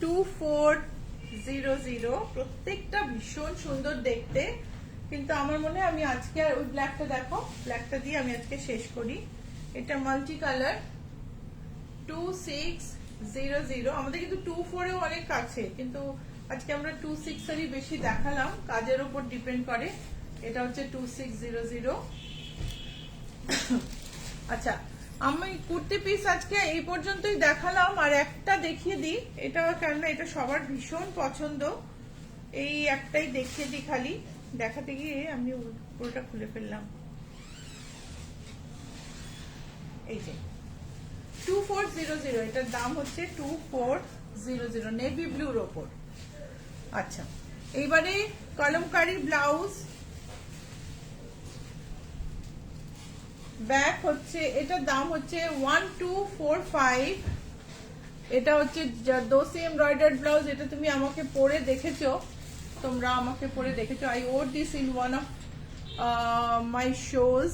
2400, প্রত্যেকটা ভীষণ সুন্দর দেখতে, কিন্তু আমার মনে হয় আমি আজকে আর ওই ব্ল্যাকটা, দেখো ব্ল্যাকটা দিয়ে আমি আজকে শেষ করি। এটা মাল্টি কালার 2600, আমাদের কিন্তু 24-এও অনেক কাছে, কিন্তু আজকে আমরা 26-এরই বেশি দেখালাম, কাজের উপর ডিপেন্ড করে। এটা হচ্ছে 2600। আচ্ছা, আমি কুর্তি পিস আজকে এই পর্যন্তই দেখালাম, আর একটা দেখিয়ে দিই, এটা কেননা এটা সবার ভীষণ পছন্দ, এই একটাই দেখিয়ে দিই, খালি দেখাতে গিয়ে আমি পুরোটা খুলে ফেললাম। এই যে 2400, এটার দাম হচ্ছে 2400, নেভি ব্লুর ওপর। আচ্ছা, এইবারে কলমকারী ব্লাউজ, ব্যাক হচ্ছে, এটার দাম হচ্ছে 1245। এটা হচ্ছে দোসি এমব্রয়ডার্ড ব্লাউজ, এটা তুমি আমাকে পরে দেখেছো, তোমরা আমাকে পরে দেখেছো, I wore this in one of my shows.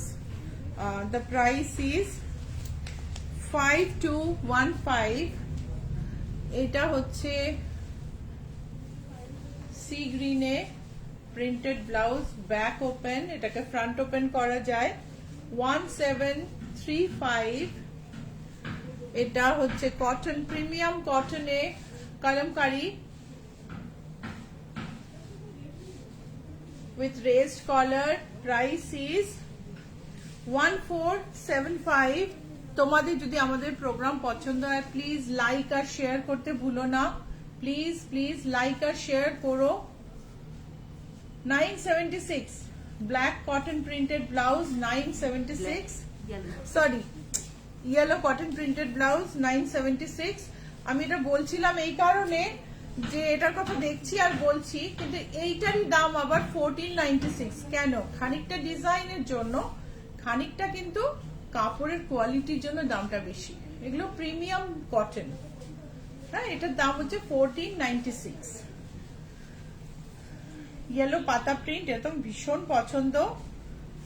The price is 5215। এটা হচ্ছে সি গ্রিনে প্রিন্টেড ব্লাউজ, ব্যাক ওপেন, এটাকে ফ্রন্ট ওপেন করা যায়, 1735। এটা হচ্ছে কটন, প্রিমিয়াম কটনে Kalamkari with raised collar, price is 1475। তোমাদের যদি আমাদের প্রোগ্রাম পছন্দ হয়, প্লিজ লাইক আর শেয়ার করতে ভুলো না, প্লিজ প্লিজ লাইক আর শেয়ার করো। 976 black cotton printed blouse 976 sorry yellow cotton printed blouse 976 আমি এটা বলছিলাম এই কারণে যে এটার কথা দেখছি আর বলছি কিন্তু এইটারই দাম আবার 1496 কেন খানিকটা ডিজাইনের জন্য খানিকটা কিন্তু কাপড়ের কোয়ালিটির জন্য দামটা বেশি এগুলো প্রিমিয়াম কটন হ্যাঁ এটার দাম হচ্ছে 1496 ইয়েলো পাতা প্রিন্ট একদম ভীষণ পছন্দ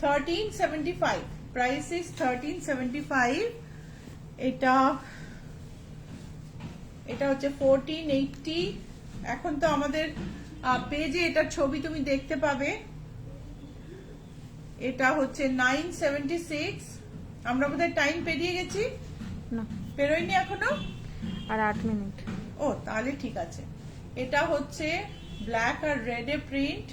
1375 প্রাইস ইজ 1375 এটা হচ্ছে 1480 এখন তো আমাদের পেজে এটার ছবি তুমি দেখতে পাবে এটা হচ্ছে 976 আমরা বোধহয় টাইম পেরিয়ে গেছি না পেরোয়নি এখনো আর 8 মিনিট ও তাহলে ঠিক আছে এটা হচ্ছে ব্ল্যাক আর রেড এ প্রিন্ট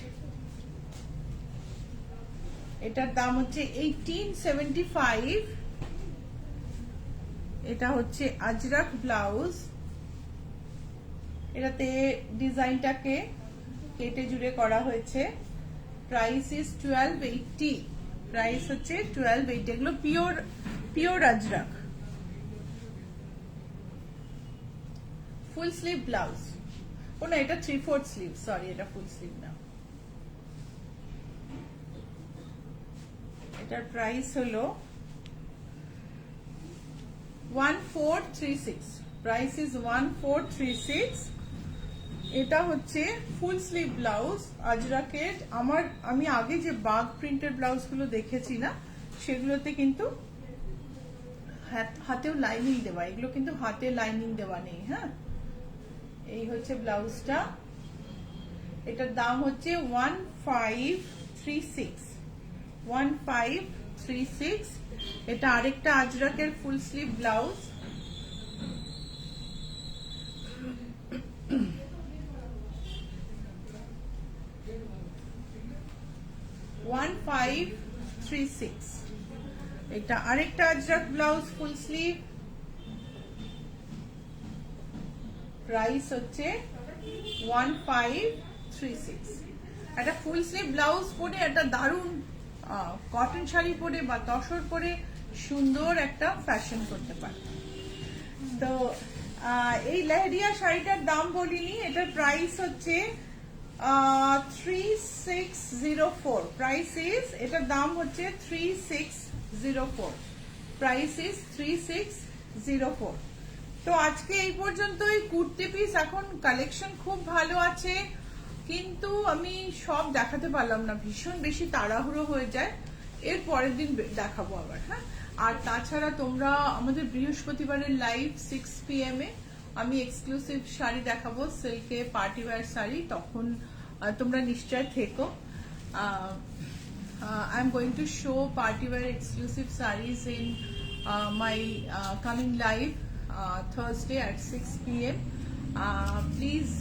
এটার দাম হচ্ছে 1875 এটা হচ্ছে আজরাক ব্লাউজ এটাতে ডিজাইনটাকে কেটে জুড়ে করা হয়েছে প্রাইস ইজ 1280 প্রাইস হচ্ছে 1280 এগুলো pure Ajrak full sleeve blouse ও না এটা 3/4 স্লিভ সরি এটা ফুল স্লিভ না এটার প্রাইস হলো 1436 প্রাইস ইজ 1436 এটা হচ্ছে ফুল স্লিভ ব্লাউজ আজরাকের আমি আগে যে বাগ প্রিন্টেড ব্লাউজ গুলো দেখেছি না সেগুলোতে কিন্তু হাতেও লাইনিং দেওয়া এগুলো কিন্তু হাতে লাইনিং দেওয়া নেই হ্যাঁ এই হচ্ছে ব্লাউজটা এটার দাম হচ্ছে 1536 এটা আরেকটা আজরাকের ফুল স্লিভ ব্লাউজ এটা আরেকটা Ajrak blouse full sleeve price হচ্ছে 1536 একটা ফুল স্লিভ ব্লাউজ পরে একটা দারুণ কটন শাড়ি পরে বা তসর পরে সুন্দর একটা ফ্যাশন করতে পারে তো এই লেহেরিয়া শাড়িটার দাম বলিনি এটার প্রাইস হচ্ছে 3604 প্রাইস ইজ এটার দাম হচ্ছে 3604 প্রাইস ইজ 3604 তো আজকে এই পর্যন্তই কুর্তি পিস এখন কালেকশন খুব ভালো আছে কিন্তু আমি সব দেখাতে পারলাম না ভীষণ বেশি তাড়াহুড়ো হয়ে যায় এর পরের দিন দেখাবো আবার হ্যাঁ আর তাছাড়া তোমরা আমাদের বৃহস্পতিবারের লাইভ 6 PM এ আমি এক্সক্লুসিভ শাড়ি দেখাবো সিল্কে পার্টি ওয়্যার শাড়ি তখন তোমরা নিশ্চয় থেকো I am going to show party wear exclusive sarees in my coming live Thursday at 6 PM. Please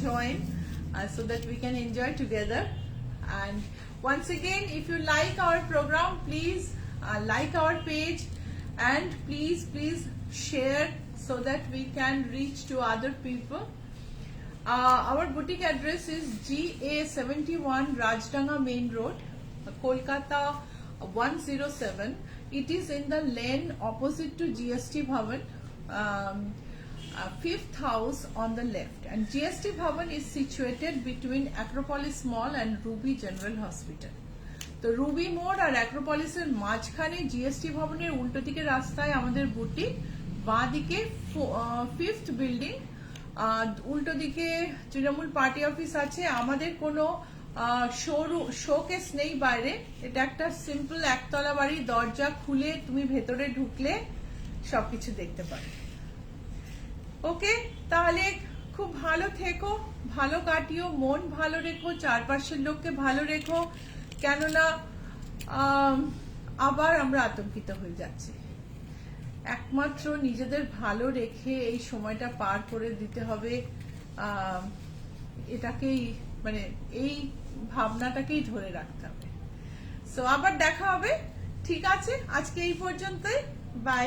join so that we can enjoy together. And once again, if you like our program, please like our page and please share so that we can reach to other people. Our boutique address is GA71 Rajdanga Main Road, Kolkata 107. It is in the lane opposite to GST Bhavan, 5th house on the left. And GST Bhavan is situated between Acropolis Mall and Ruby General Hospital. তো Ruby মোড় আর অ্যাক্রোপলিসের মাঝখানে GST ভবনের উল্টো দিকের রাস্তায় আমাদের boutique বাঁ দিকে 5th বিল্ডিং উল্টো দিকে তৃণমূল পার্টি অফিস আছে আমাদের কোনো শোকেস নেই বাইরে এটা একটা সিম্পল একতলা বাড়ি দরজা খুলে তুমি ভেতরে ঢুকলে সবকিছু দেখতে পাবে ওকে তাহলে খুব ভালো থেকো ভালো কাটিও মন ভালো রেখো চারপাশের লোককে ভালো রেখো কেননা আবার আমরা আতঙ্কিত হয়ে যাচ্ছি একমাত্র নিজেদের ভালো রেখে এই সময়টা পার করে দিতে হবে এটাকেই মানে এই ভাবনাটাকেই ধরে রাখতে হবে সো আবার দেখা হবে ঠিক আছে আজকে এই পর্যন্তই বাই